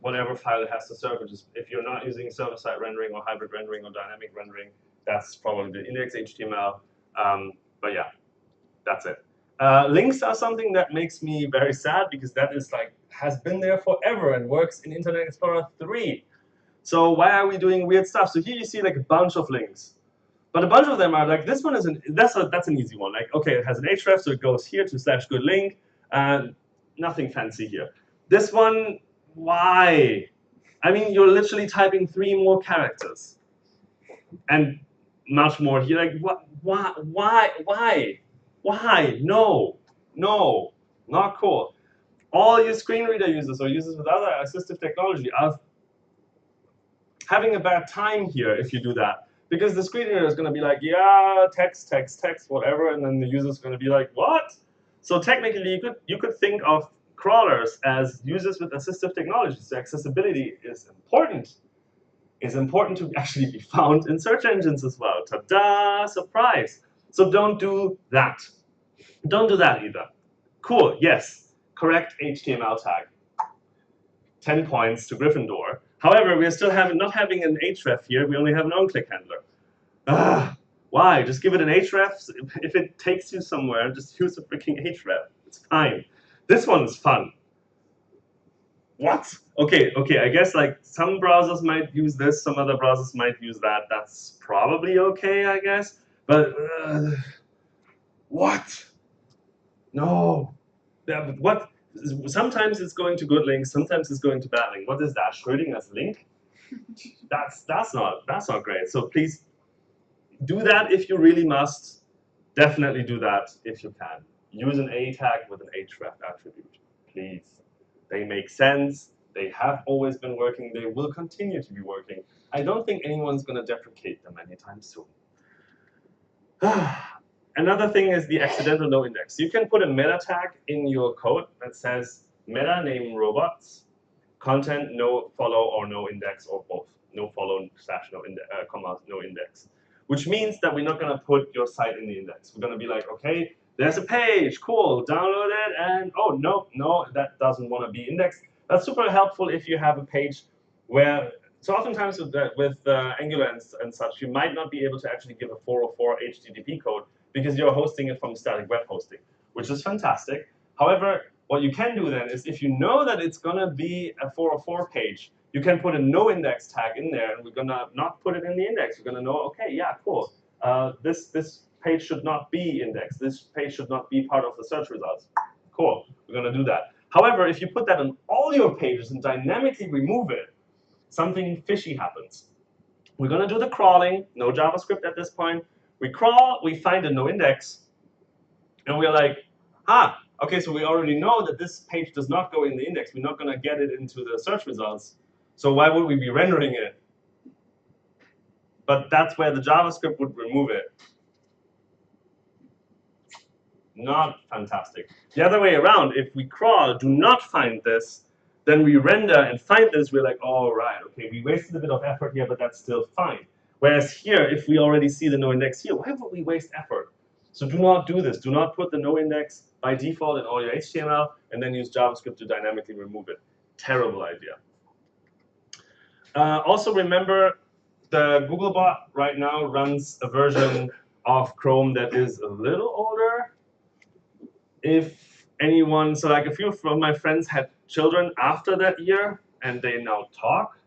whatever file it has to serve, which is, if you're not using server-side rendering or hybrid rendering or dynamic rendering, that's probably the index HTML. But yeah, that's it. Links are something that makes me very sad, because that is like has been there forever and works in Internet Explorer 3. So why are we doing weird stuff? So here you see like a bunch of links, but a bunch of them are like, this one is that's an easy one. Like, okay, it has an href, so it goes here to /good link. Nothing fancy here. This one, why? I mean, you're literally typing 3 more characters and much more here. Like, what? Why? No, not cool. All your screen reader users or users with other assistive technology are having a bad time here if you do that. Because the screen reader is going to be like, yeah, text, whatever, and then the user is going to be like, what? So technically, you could think of crawlers as users with assistive technology. So accessibility is important. Is important to actually be found in search engines as well. Ta-da! Surprise! So don't do that. Don't do that either. Cool, yes. Correct HTML tag. 10 points to Gryffindor. However, we're still not having an href here. We only have an onClick handler. Why? Just give it an href. If it takes you somewhere, just use a freaking href. It's fine. This one's fun. What? Okay, I guess like some browsers might use this, some other browsers might use that. That's probably okay, I guess. But what? No. Yeah, but what? Sometimes it's going to good links, sometimes it's going to bad link. What is that? Schrödinger's link? That's not great. So please do that if you really must. Definitely do that if you can. Use an A tag with an href attribute, please. They make sense. They have always been working. They will continue to be working. I don't think anyone's going to deprecate them anytime soon. Another thing is the accidental no index. You can put a meta tag in your code that says meta name robots, content no follow or no index or both. No follow / no index, comma no index. Which means that we're not going to put your site in the index. We're going to be like, okay, there's a page, cool, download it, and oh, no, that doesn't want to be indexed. That's super helpful if you have a page where, so oftentimes with Angular and such, you might not be able to actually give a 404 HTTP code because you're hosting it from static web hosting, which is fantastic. However, what you can do then is if you know that it's going to be a 404 page, you can put a no index tag in there, and we're going to not put it in the index. We're going to know, okay, yeah, cool. This page should not be indexed. This page should not be part of the search results. Cool, we're going to do that. However, if you put that on all your pages and dynamically remove it, something fishy happens. We're going to do the crawling, no JavaScript at this point. We crawl, we find a no index, and we're like, okay, so we already know that this page does not go in the index. We're not going to get it into the search results. So why would we be rendering it? But that's where the JavaScript would remove it. Not fantastic. The other way around, if we crawl, do not find this, then we render and find this, we're like, all right, okay, we wasted a bit of effort here, but that's still fine. Whereas here, if we already see the no index here, why would we waste effort? So do not do this. Do not put the no index by default in all your HTML and then use JavaScript to dynamically remove it. Terrible idea. Also remember, the Googlebot right now runs a version of Chrome that is a little older. If anyone, so like a few of my friends had children after that year and they now talk.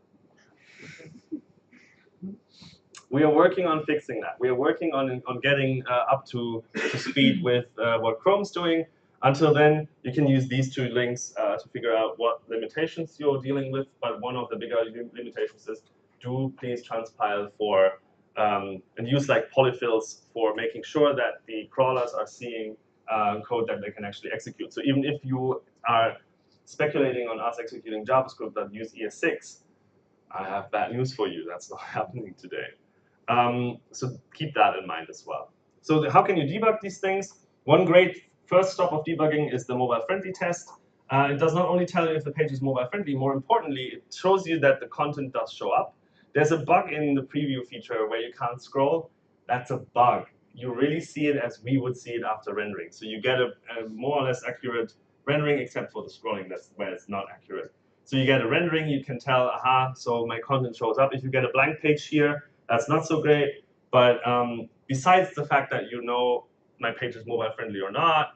We are working on fixing that. We are working on getting up to speed with what Chrome's doing. Until then, you can use these two links to figure out what limitations you're dealing with. But one of the bigger limitations is do please transpile for and use like polyfills for making sure that the crawlers are seeing code that they can actually execute. So even if you are speculating on us executing JavaScript that use ES6, I have bad news for you. That's not happening today. So keep that in mind as well. So how can you debug these things? One great first stop of debugging is the mobile-friendly test. It does not only tell you if the page is mobile-friendly, more importantly, it shows you that the content does show up. There's a bug in the preview feature where you can't scroll. That's a bug. You really see it as we would see it after rendering. So you get a more or less accurate rendering, except for the scrolling, that's where it's not accurate. So you get a rendering, you can tell, aha, so my content shows up. If you get a blank page here, that's not so great. But besides the fact that you know my page is mobile friendly or not,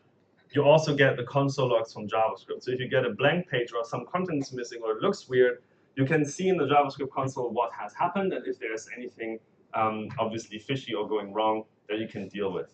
you also get the console logs from JavaScript. So if you get a blank page or some content is missing or it looks weird, you can see in the JavaScript console what has happened and if there's anything obviously fishy or going wrong that you can deal with.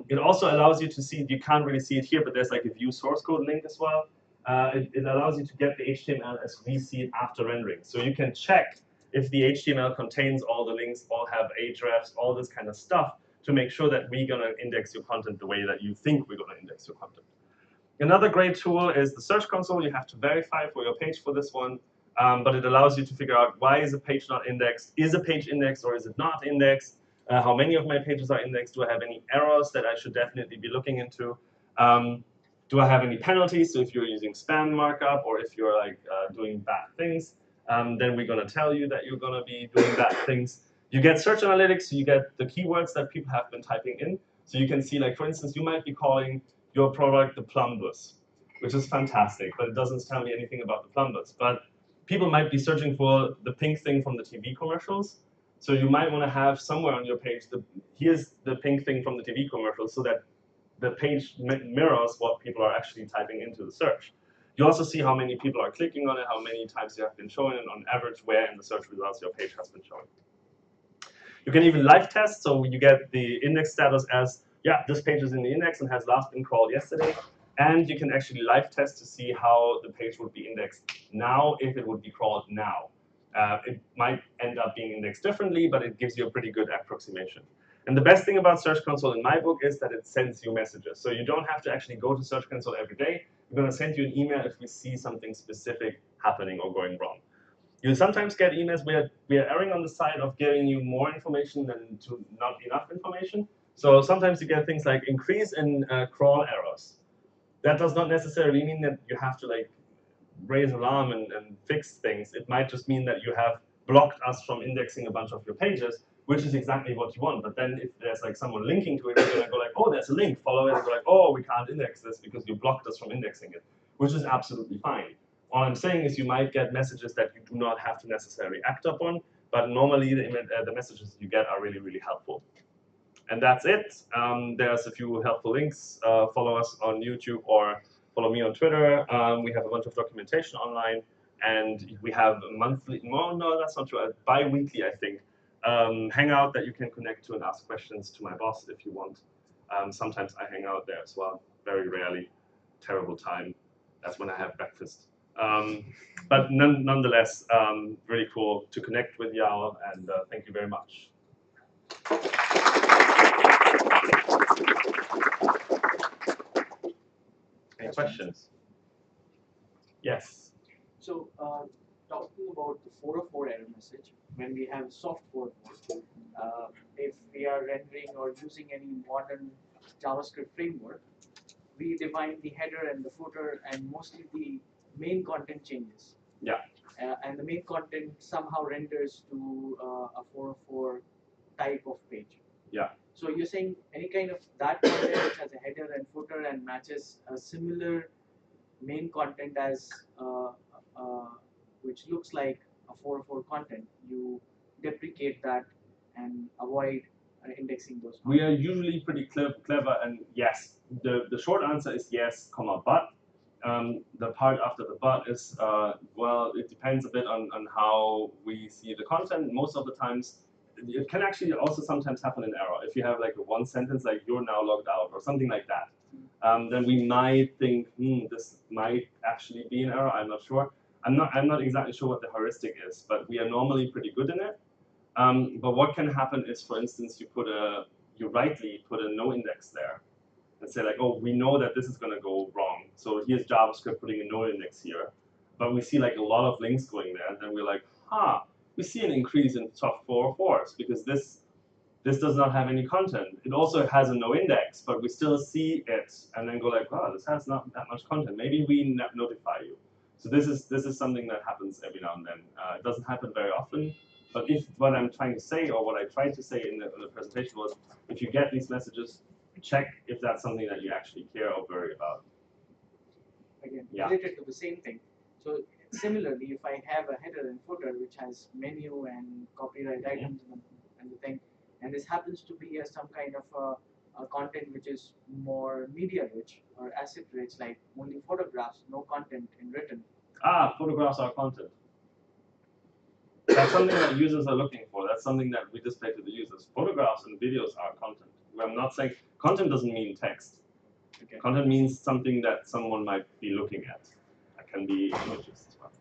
It also allows you to see, you can't really see it here, but there's like a view source code link as well. It allows you to get the HTML as we see it after rendering. So you can check if the HTML contains all the links, all have hrefs, all this kind of stuff, to make sure that we're going to index your content the way that you think we're going to index your content. Another great tool is the Search Console. You have to verify for your page for this one, but it allows you to figure out why is a page not indexed? Is a page indexed or is it not indexed? How many of my pages are indexed? Do I have any errors that I should definitely be looking into? do I have any penalties? So if you're using spam markup or if you're like doing bad things, then we're going to tell you that you're going to be doing bad things. You get search analytics, so you get the keywords that people have been typing in. So you can see, like, for instance, you might be calling your product the plumbus, which is fantastic, but it doesn't tell me anything about the plumbus. But people might be searching for the pink thing from the TV commercials. So you might want to have somewhere on your page, here's the pink thing from the TV commercials, so that the page mirrors what people are actually typing into the search. You also see how many people are clicking on it, how many times you have been shown, and on average where in the search results your page has been shown. You can even live test, so you get the index status as, yeah, this page is in the index and has last been crawled yesterday. And you can actually live test to see how the page would be indexed now if it would be crawled now. It might end up being indexed differently, but it gives you a pretty good approximation. And the best thing about Search Console in my book is that it sends you messages. So you don't have to actually go to Search Console every day. We're going to send you an email if we see something specific happening or going wrong. You'll sometimes get emails where we are erring on the side of giving you more information than to not enough information. So sometimes you get things like increase in crawl errors. That does not necessarily mean that you have to like raise alarm and fix things. It might just mean that you have blocked us from indexing a bunch of your pages, which is exactly what you want. But then if there's like someone linking to it, you're gonna go like, oh, there's a link, follow it, and go like, oh, we can't index this because you blocked us from indexing it, which is absolutely fine. All I'm saying is you might get messages that you do not have to necessarily act upon, but normally the messages you get are really, really helpful. And that's it. There's a few helpful links. Follow us on YouTube or follow me on Twitter. We have a bunch of documentation online, and we have a monthly, no, that's not true, a bi-weekly, I think, hangout that you can connect to and ask questions to my boss if you want. Sometimes I hang out there as well, very rarely. Terrible time. That's when I have breakfast. But nonetheless, really cool to connect with y'all, and thank you very much. Any questions? Yes. So, talking about the 404 error message, when we have soft 404, if we are rendering or using any modern JavaScript framework, we define the header and the footer and mostly the main content changes. Yeah. And the main content somehow renders to a 404 type of page. Yeah. So you're saying any kind of that content which has a header and footer and matches a similar main content as which looks like a 404 content, you deprecate that and avoid indexing those. We are usually pretty clever, and yes, the short answer is yes, comma, but. The part after the but is, well, it depends a bit on how we see the content. Most of the times, it can actually also sometimes happen in error. If you have like one sentence like you're now logged out or something like that, then we might think, this might actually be an error. I'm not sure. I'm not exactly sure what the heuristic is, but we are normally pretty good in it. But what can happen is, for instance, you rightly put a no index there and say like, oh, we know that this is going to go wrong. So here's JavaScript putting a no index here. But we see like a lot of links going there, and then we're like, we see an increase in top 404s because this does not have any content. It also has a no index, but we still see it, and then go like, wow, this has not that much content. Maybe we notify you. So this is something that happens every now and then. It doesn't happen very often, but if what I'm trying to say or what I tried to say in the presentation was, if you get these messages, check if that's something that you actually care or worry about. Again, related to the same thing. So similarly, if I have a header and footer which has menu and copyright items and the thing, and this happens to be some kind of a content which is more media rich or asset rich, like only photographs, no content in written. Photographs are content. That's something that users are looking for. That's something that we display to the users. Photographs and videos are content. I'm not saying content doesn't mean text. Okay. Content means something that someone might be looking at. That can be images as well.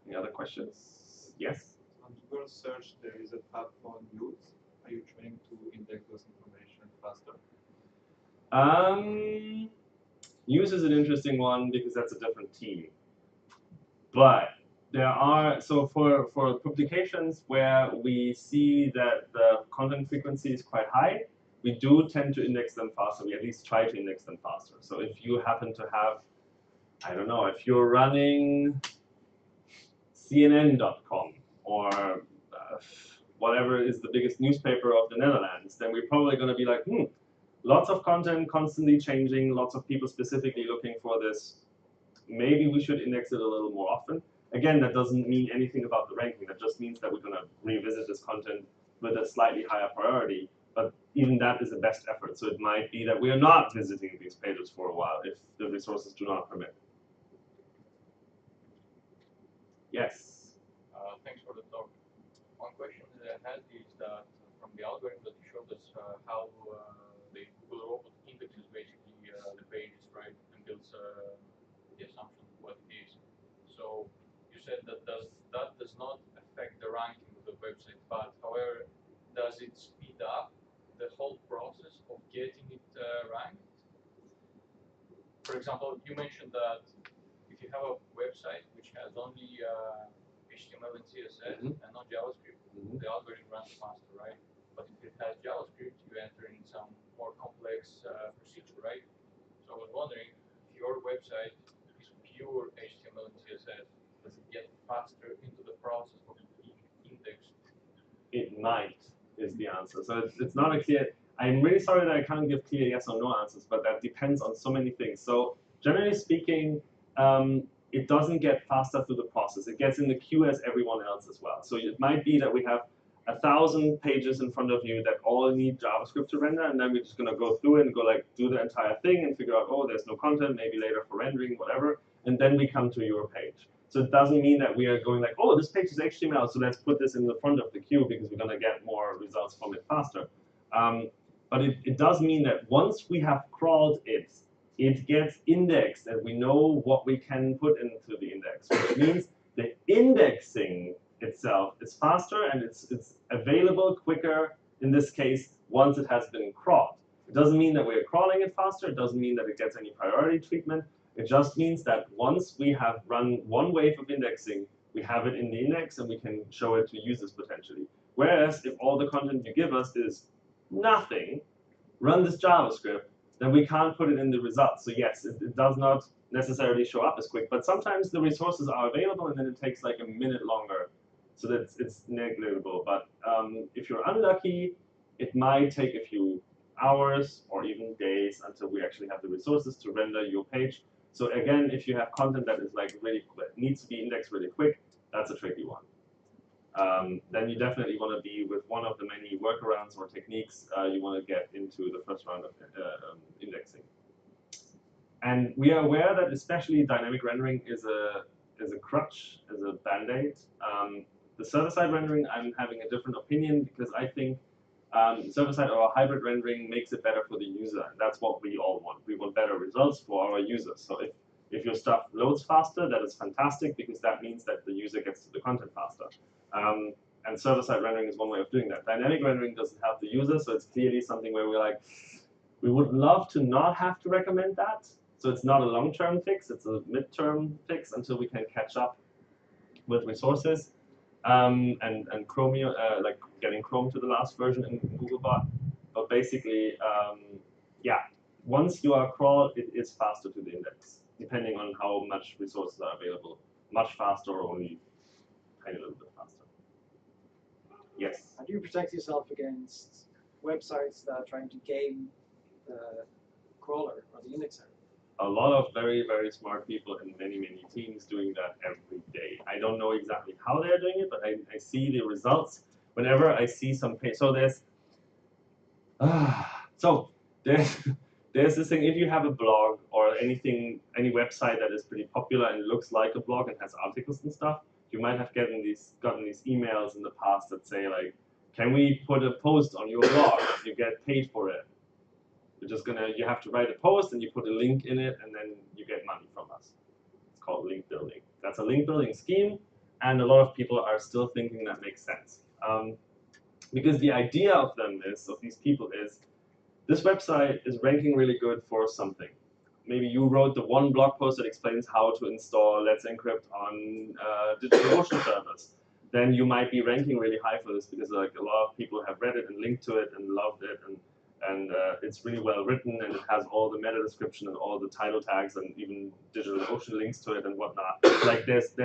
Any other questions? Yes? On Google search, there is a tab on news. Are you trying to index those information faster? News is an interesting one because that's a different team. But there are, so for publications where we see that the content frequency is quite high, we do tend to index them faster. We at least try to index them faster. So if you happen to have, I don't know, if you're running CNN.com or whatever is the biggest newspaper of the Netherlands, then we're probably going to be like, lots of content constantly changing, lots of people specifically looking for this. Maybe we should index it a little more often. Again, that doesn't mean anything about the ranking. That just means that we're going to revisit this content with a slightly higher priority. But even that is a best effort. So it might be that we are not visiting these pages for a while if the resources do not permit. Yes? Thanks for the talk. One question that I had is that from the algorithm that you showed us, how the Google robot indexes basically the pages, right, and builds the assumption of what it is. So you said that that does not affect the ranking of the website, but however, does it speed up the whole process of getting it ranked? For example, you mentioned that if you have a website which has only HTML and CSS and not JavaScript, the algorithm runs faster, right? But if it has JavaScript, you enter in some more complex procedure, right? So I was wondering, if your website is pure HTML and CSS, does it get faster into the process of being indexed? It might, is the answer. So it's not a clear, I'm really sorry that I can't give clear yes or no answers, but that depends on so many things. So generally speaking, it doesn't get faster through the process. It gets in the queue as everyone else as well. So it might be that we have 1,000 pages in front of you that all need JavaScript to render, and then we're just going to go through it and go like do the entire thing and figure out, oh, there's no content, maybe later for rendering, whatever, and then we come to your page. So it doesn't mean that we are going like, oh, this page is HTML, so let's put this in the front of the queue because we're going to get more results from it faster. But it does mean that once we have crawled it, it gets indexed and we know what we can put into the index, which means the indexing itself is faster and it's available quicker, in this case, once it has been crawled. It doesn't mean that we're crawling it faster. It doesn't mean that it gets any priority treatment. It just means that once we have run one wave of indexing, we have it in the index and we can show it to users potentially. Whereas if all the content you give us is nothing, run this JavaScript, then we can't put it in the results. So yes, it does not necessarily show up as quick, but sometimes the resources are available and then it takes like a minute longer. So that it's negligible. But if you're unlucky, it might take a few hours or even days until we actually have the resources to render your page. So again, if you have content that is like really needs to be indexed really quick, that's a tricky one. Then you definitely want to be with one of the many workarounds or techniques you want to get into the first round of indexing. And we are aware that especially dynamic rendering is a crutch, is a band-aid. The server-side rendering, I'm having a different opinion because I think server-side or hybrid rendering makes it better for the user. And that's what we all want. We want better results for our users. So if your stuff loads faster, that is fantastic because that means that the user gets to the content faster. And server-side rendering is one way of doing that. Dynamic rendering doesn't help the user, so it's clearly something where we're like, we would love to not have to recommend that. So it's not a long-term fix, it's a mid-term fix until we can catch up with resources. And Chromium, like getting Chrome to the last version in Googlebot. But basically, yeah, once you are crawled, it is faster to the index, depending on how much resources are available. Much faster or only a tiny little bit faster. Yes? How do you protect yourself against websites that are trying to game the crawler or the indexer? A lot of very, very smart people and many, many teams doing that every day. I don't know exactly how they're doing it, but I see the results whenever I see some page. So there's this thing. If you have a blog or anything, any website that is pretty popular and looks like a blog and has articles and stuff, you might have gotten these emails in the past that say like, "Can we put a post on your blog? You get paid for it." You have to write a post and you put a link in it and then you get money from us. It's called link building. That's a link building scheme, and a lot of people are still thinking that makes sense. Because the idea of these people is, this website is ranking really good for something. Maybe you wrote the one blog post that explains how to install Let's Encrypt on DigitalOcean servers. Then you might be ranking really high for this because like a lot of people have read it and linked to it and loved it. And And it's really well written, and it has all the meta description and all the title tags and even DigitalOcean links to it and whatnot. Like this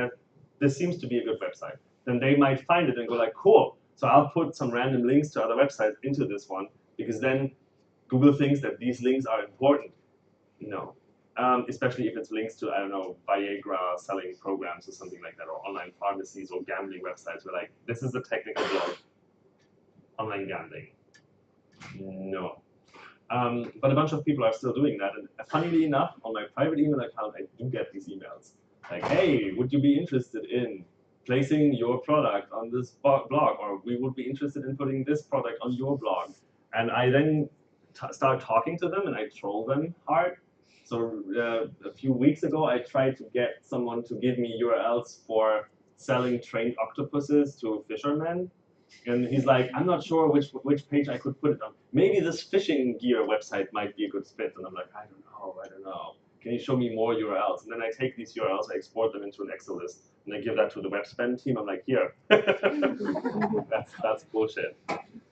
seems to be a good website. Then they might find it and go like, cool. So I'll put some random links to other websites into this one, because then Google thinks that these links are important. No. Especially if it's links to, I don't know, Viagra selling programs or something like that, or online pharmacies or gambling websites. We're like, this is a technical blog. Online gambling. No. But a bunch of people are still doing that. And funnily enough, on my private email account, I do get these emails. Like, hey, would you be interested in placing your product on this blog? Or we would be interested in putting this product on your blog. And I then start talking to them and I troll them hard. So a few weeks ago, I tried to get someone to give me URLs for selling trained octopuses to fishermen. And he's like, I'm not sure which page I could put it on. Maybe this fishing gear website might be a good fit. And I'm like, I don't know. Can you show me more URLs? And then I take these URLs, I export them into an Excel list, and I give that to the web spend team. I'm like, here. that's bullshit.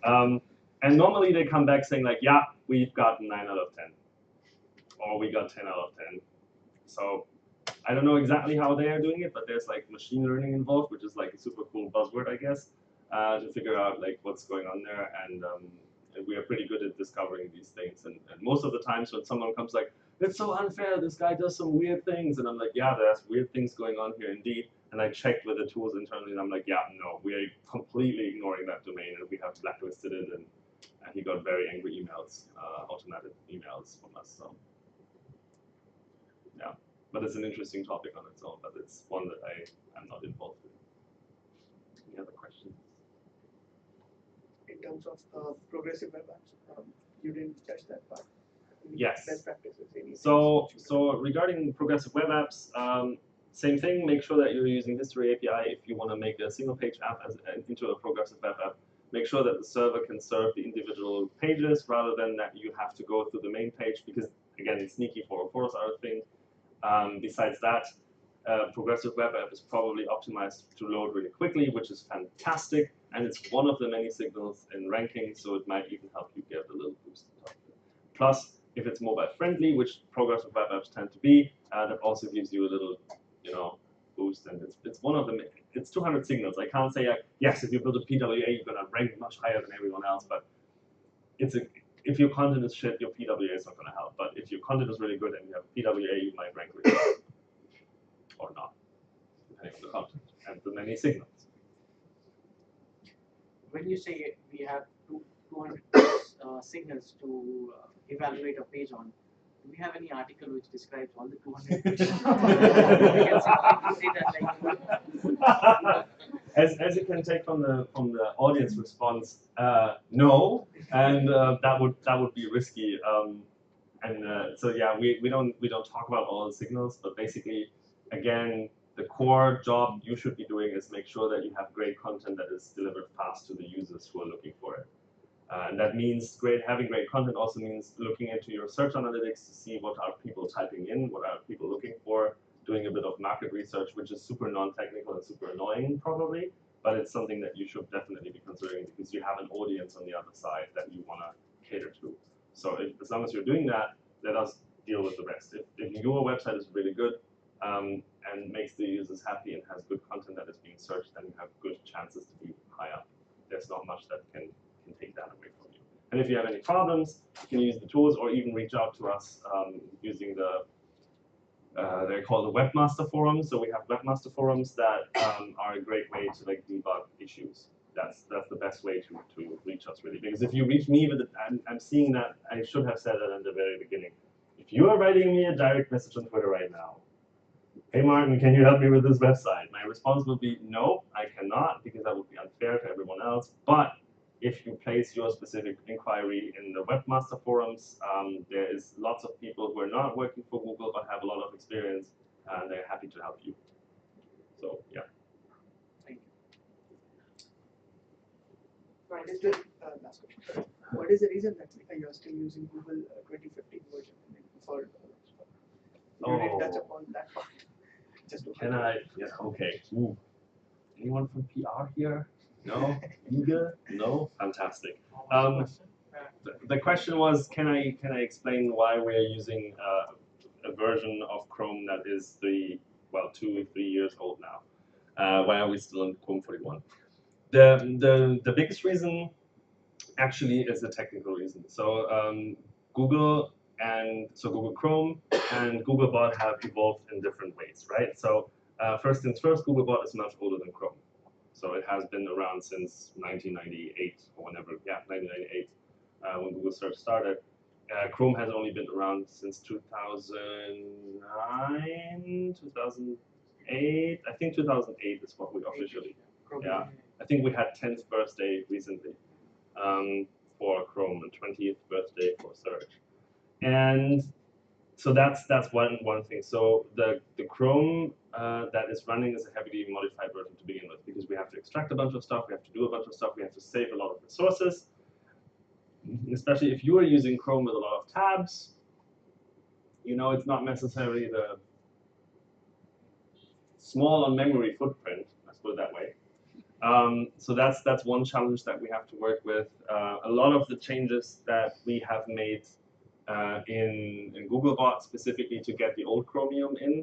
And normally they come back saying like, yeah, we've got 9 out of 10. Or we got 10 out of 10. So I don't know exactly how they are doing it, but there's like machine learning involved, which is like a super cool buzzword, I guess, to figure out like what's going on there. And we are pretty good at discovering these things. And most of the times when someone comes like, it's so unfair, this guy does some weird things. And I'm like, yeah, there's weird things going on here indeed. And I checked with the tools internally, and I'm like, yeah, no, we are completely ignoring that domain, and we have blacklisted it. And he got very angry emails, automated emails from us. So yeah, but it's an interesting topic on its own, but it's one that I am not involved in. Any other questions? In terms of progressive web apps, you didn't touch that part. Yes. Best practices. So regarding progressive web apps, same thing. Make sure that you're using History API if you want to make a single-page app into a progressive web app. Make sure that the server can serve the individual pages rather than that you have to go through the main page, because again, it's sneaky 404s are a thing. Besides that, progressive web app is probably optimized to load really quickly, which is fantastic, and it's one of the many signals in ranking, so it might even help you get a little boost. Plus, if it's mobile friendly, which progressive web apps tend to be, that also gives you a little, boost. And it's one of them. It's 200 signals. I can't say yes, if you build a PWA, you're gonna rank much higher than everyone else. But if your content is shit, your PWA is not gonna help. But if your content is really good and you have PWA, you might rank really well. Or not, depending on the content and the many signals. When you say we have 200 signals to evaluate a page on, do we have any article which describes all the 200 pages? As you can take from the audience response, no, and that would be risky. So yeah, we don't talk about all the signals, but basically, again, the core job you should be doing is make sure that you have great content that is delivered fast to the users who are looking for it. And that means having great content also means looking into your search analytics to see what are people typing in, what are people looking for, doing a bit of market research, which is super non-technical and super annoying probably, but it's something that you should definitely be considering because you have an audience on the other side that you want to cater to. So as long as you're doing that, let us deal with the rest. If your website is really good and makes the users happy and has good content that is being searched, then you have good chances to be high up. There's not much that can take that away from you. And if you have any problems, you can use the tools or even reach out to us using they're called the webmaster forums. So we have webmaster forums that are a great way to debug issues. That's the best way to reach us really. Because if you reach me with it, I'm seeing that I should have said that in the very beginning. If you are writing me a direct message on Twitter right now, hey Martin, can you help me with this website? My response will be no, I cannot, because that would be unfair to everyone else. But if you place your specific inquiry in the webmaster forums, there is lots of people who are not working for Google but have a lot of experience, and they're happy to help you. So yeah. Thank you. What is the last question? Sorry. What is the reason that you are still using Google 2015 version for? You didn't touch upon that part. Just Can I? Yeah. Okay. Ooh. Anyone from PR here? No? Eager? No? Fantastic. the question was, can I explain why we're using a version of Chrome that is 2 or 3 years old now? Why are we still in Chrome 41? The biggest reason actually is a technical reason. So Google Chrome and Googlebot have evolved in different ways, right? So first things first, Googlebot is much older than Chrome. So it has been around since 1998 or whenever, 1998, when Google search started. Chrome has only been around since 2009, 2008. I think 2008 is what we officially. Yeah, I think we had 10th birthday recently for Chrome and 20th birthday for search. And so that's one thing. So the Chrome that is running is a heavily modified version to begin with, because we have to extract a bunch of stuff, we have to do a bunch of stuff, we have to save a lot of resources. Especially if you are using Chrome with a lot of tabs, you know, it's not necessarily the small on memory footprint, let's put it that way. So that's one challenge that we have to work with. A lot of the changes that we have made in Googlebot specifically to get the old Chromium in,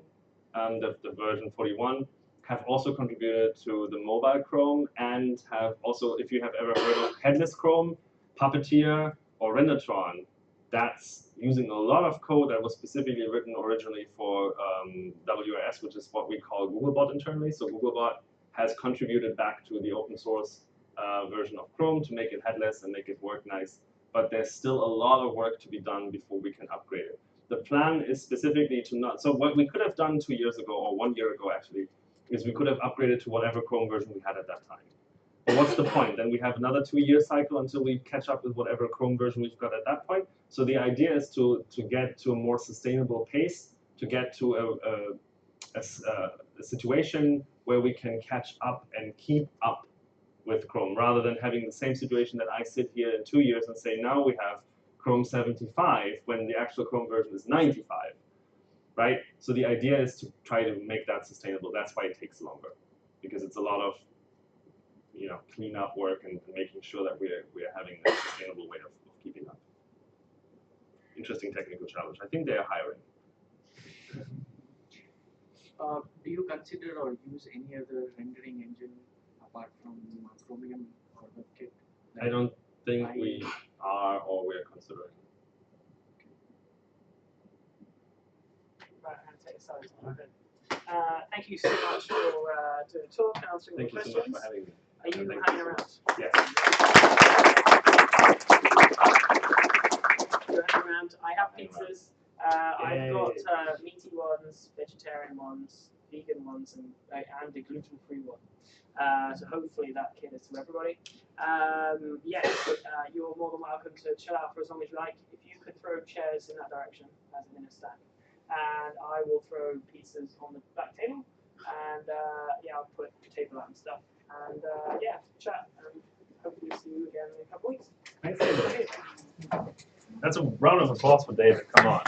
the version 41, have also contributed to the mobile Chrome, and have also, if you have ever heard of headless Chrome, Puppeteer, or Rendertron, that's using a lot of code that was specifically written originally for WRS, which is what we call Googlebot internally. So Googlebot has contributed back to the open source version of Chrome to make it headless and make it work nice. But there's still a lot of work to be done before we can upgrade it. The plan is specifically to not, so what we could have done 2 years ago, or 1 year ago actually, is we could have upgraded to whatever Chrome version we had at that time. But what's the point? Then we have another 2-year cycle until we catch up with whatever Chrome version we've got at that point. So the idea is to get to a more sustainable pace, to get to a situation where we can catch up and keep up with Chrome, rather than having the same situation that I sit here in 2 years and say, now we have Chrome 75 when the actual Chrome version is 95, right? So the idea is to try to make that sustainable. That's why it takes longer, because it's a lot of cleanup work and making sure that we're having a sustainable way of keeping up. Interesting technical challenge. I think they are hiring. Do you consider or use any other rendering engine apart from Chromium or WebKit? I don't think we are, or we're considering. Right, I'm going to take a side. Thank you so much for doing the talk and answering all the questions. Thank you so much for having me. Are you hanging around? Yes. You're hanging around. I have pizzas. I've got meaty ones, vegetarian ones, vegan ones, and a gluten-free one. So hopefully that caters to everybody. Yes, you're more than welcome to chill out for as long as you like. If you could throw chairs in that direction as an inner stack, and I will throw pizzas on the back table, and I'll put table out and stuff, and chat, and hopefully see you again in a couple weeks. Thanks, David. That's a round of applause for David. Come on.